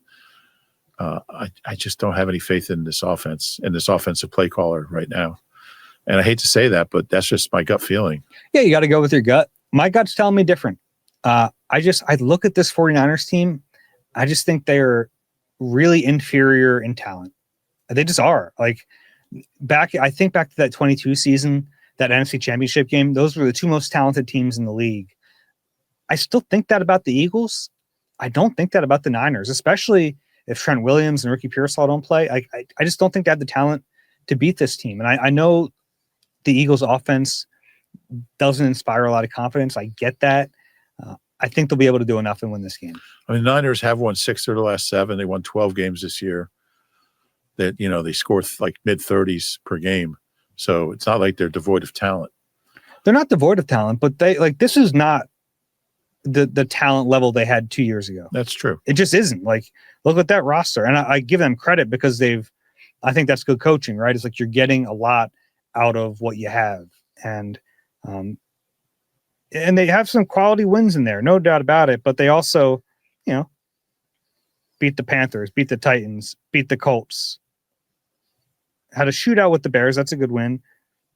I just don't have any faith in this offense and this offensive play caller right now. And I hate to say that, but that's just my gut feeling. Yeah, you got to go with your gut. My gut's telling me different. I look at this 49ers team. I just think they're really inferior in talent. They just are. Like I think back to that 22 season, that NFC Championship game, those were the two most talented teams in the league. I still think that about the Eagles. I don't think that about the Niners, especially if Trent Williams and Ricky Pearsall don't play. I just don't think they have the talent to beat this team. And I know the Eagles offense doesn't inspire a lot of confidence. I get that. I think they'll be able to do enough and win this game. I mean, Niners have won 6 of the last 7. They won 12 games this year. That they score like mid-30s per game. So it's not like they're devoid of talent. They're not devoid of talent, but this is not the talent level they had 2 years ago. That's true. It just isn't. Like, look at that roster. And I give them credit because I think that's good coaching, right? It's like you're getting a lot out of what you have. And they have some quality wins in there, no doubt about it. But they also, beat the Panthers, beat the Titans, beat the Colts. Had a shootout with the Bears. That's a good win.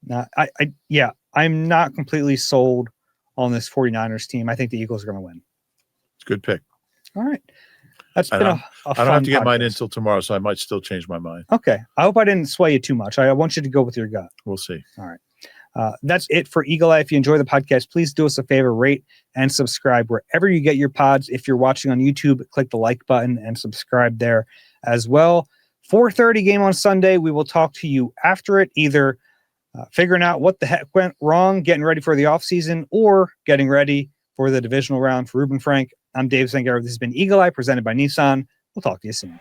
I'm not completely sold on this 49ers team. I think the Eagles are going to win. It's a good pick. All right. That's been a fun I don't have to get mine podcast. until tomorrow, so I might still change my mind. Okay. I hope I didn't sway you too much. I want you to go with your gut. We'll see. All right. That's it for Eagle Eye. If you enjoy the podcast, please do us a favor, rate and subscribe wherever you get your pods. If you're watching on YouTube, click the like button and subscribe there as well. 4:30 game on Sunday. We will talk to you after it, either figuring out what the heck went wrong, getting ready for the offseason, or getting ready for the divisional round. For Reuben Frank, I'm Dave Zangaro. This has been Eagle Eye presented by Nissan. We'll talk to you soon.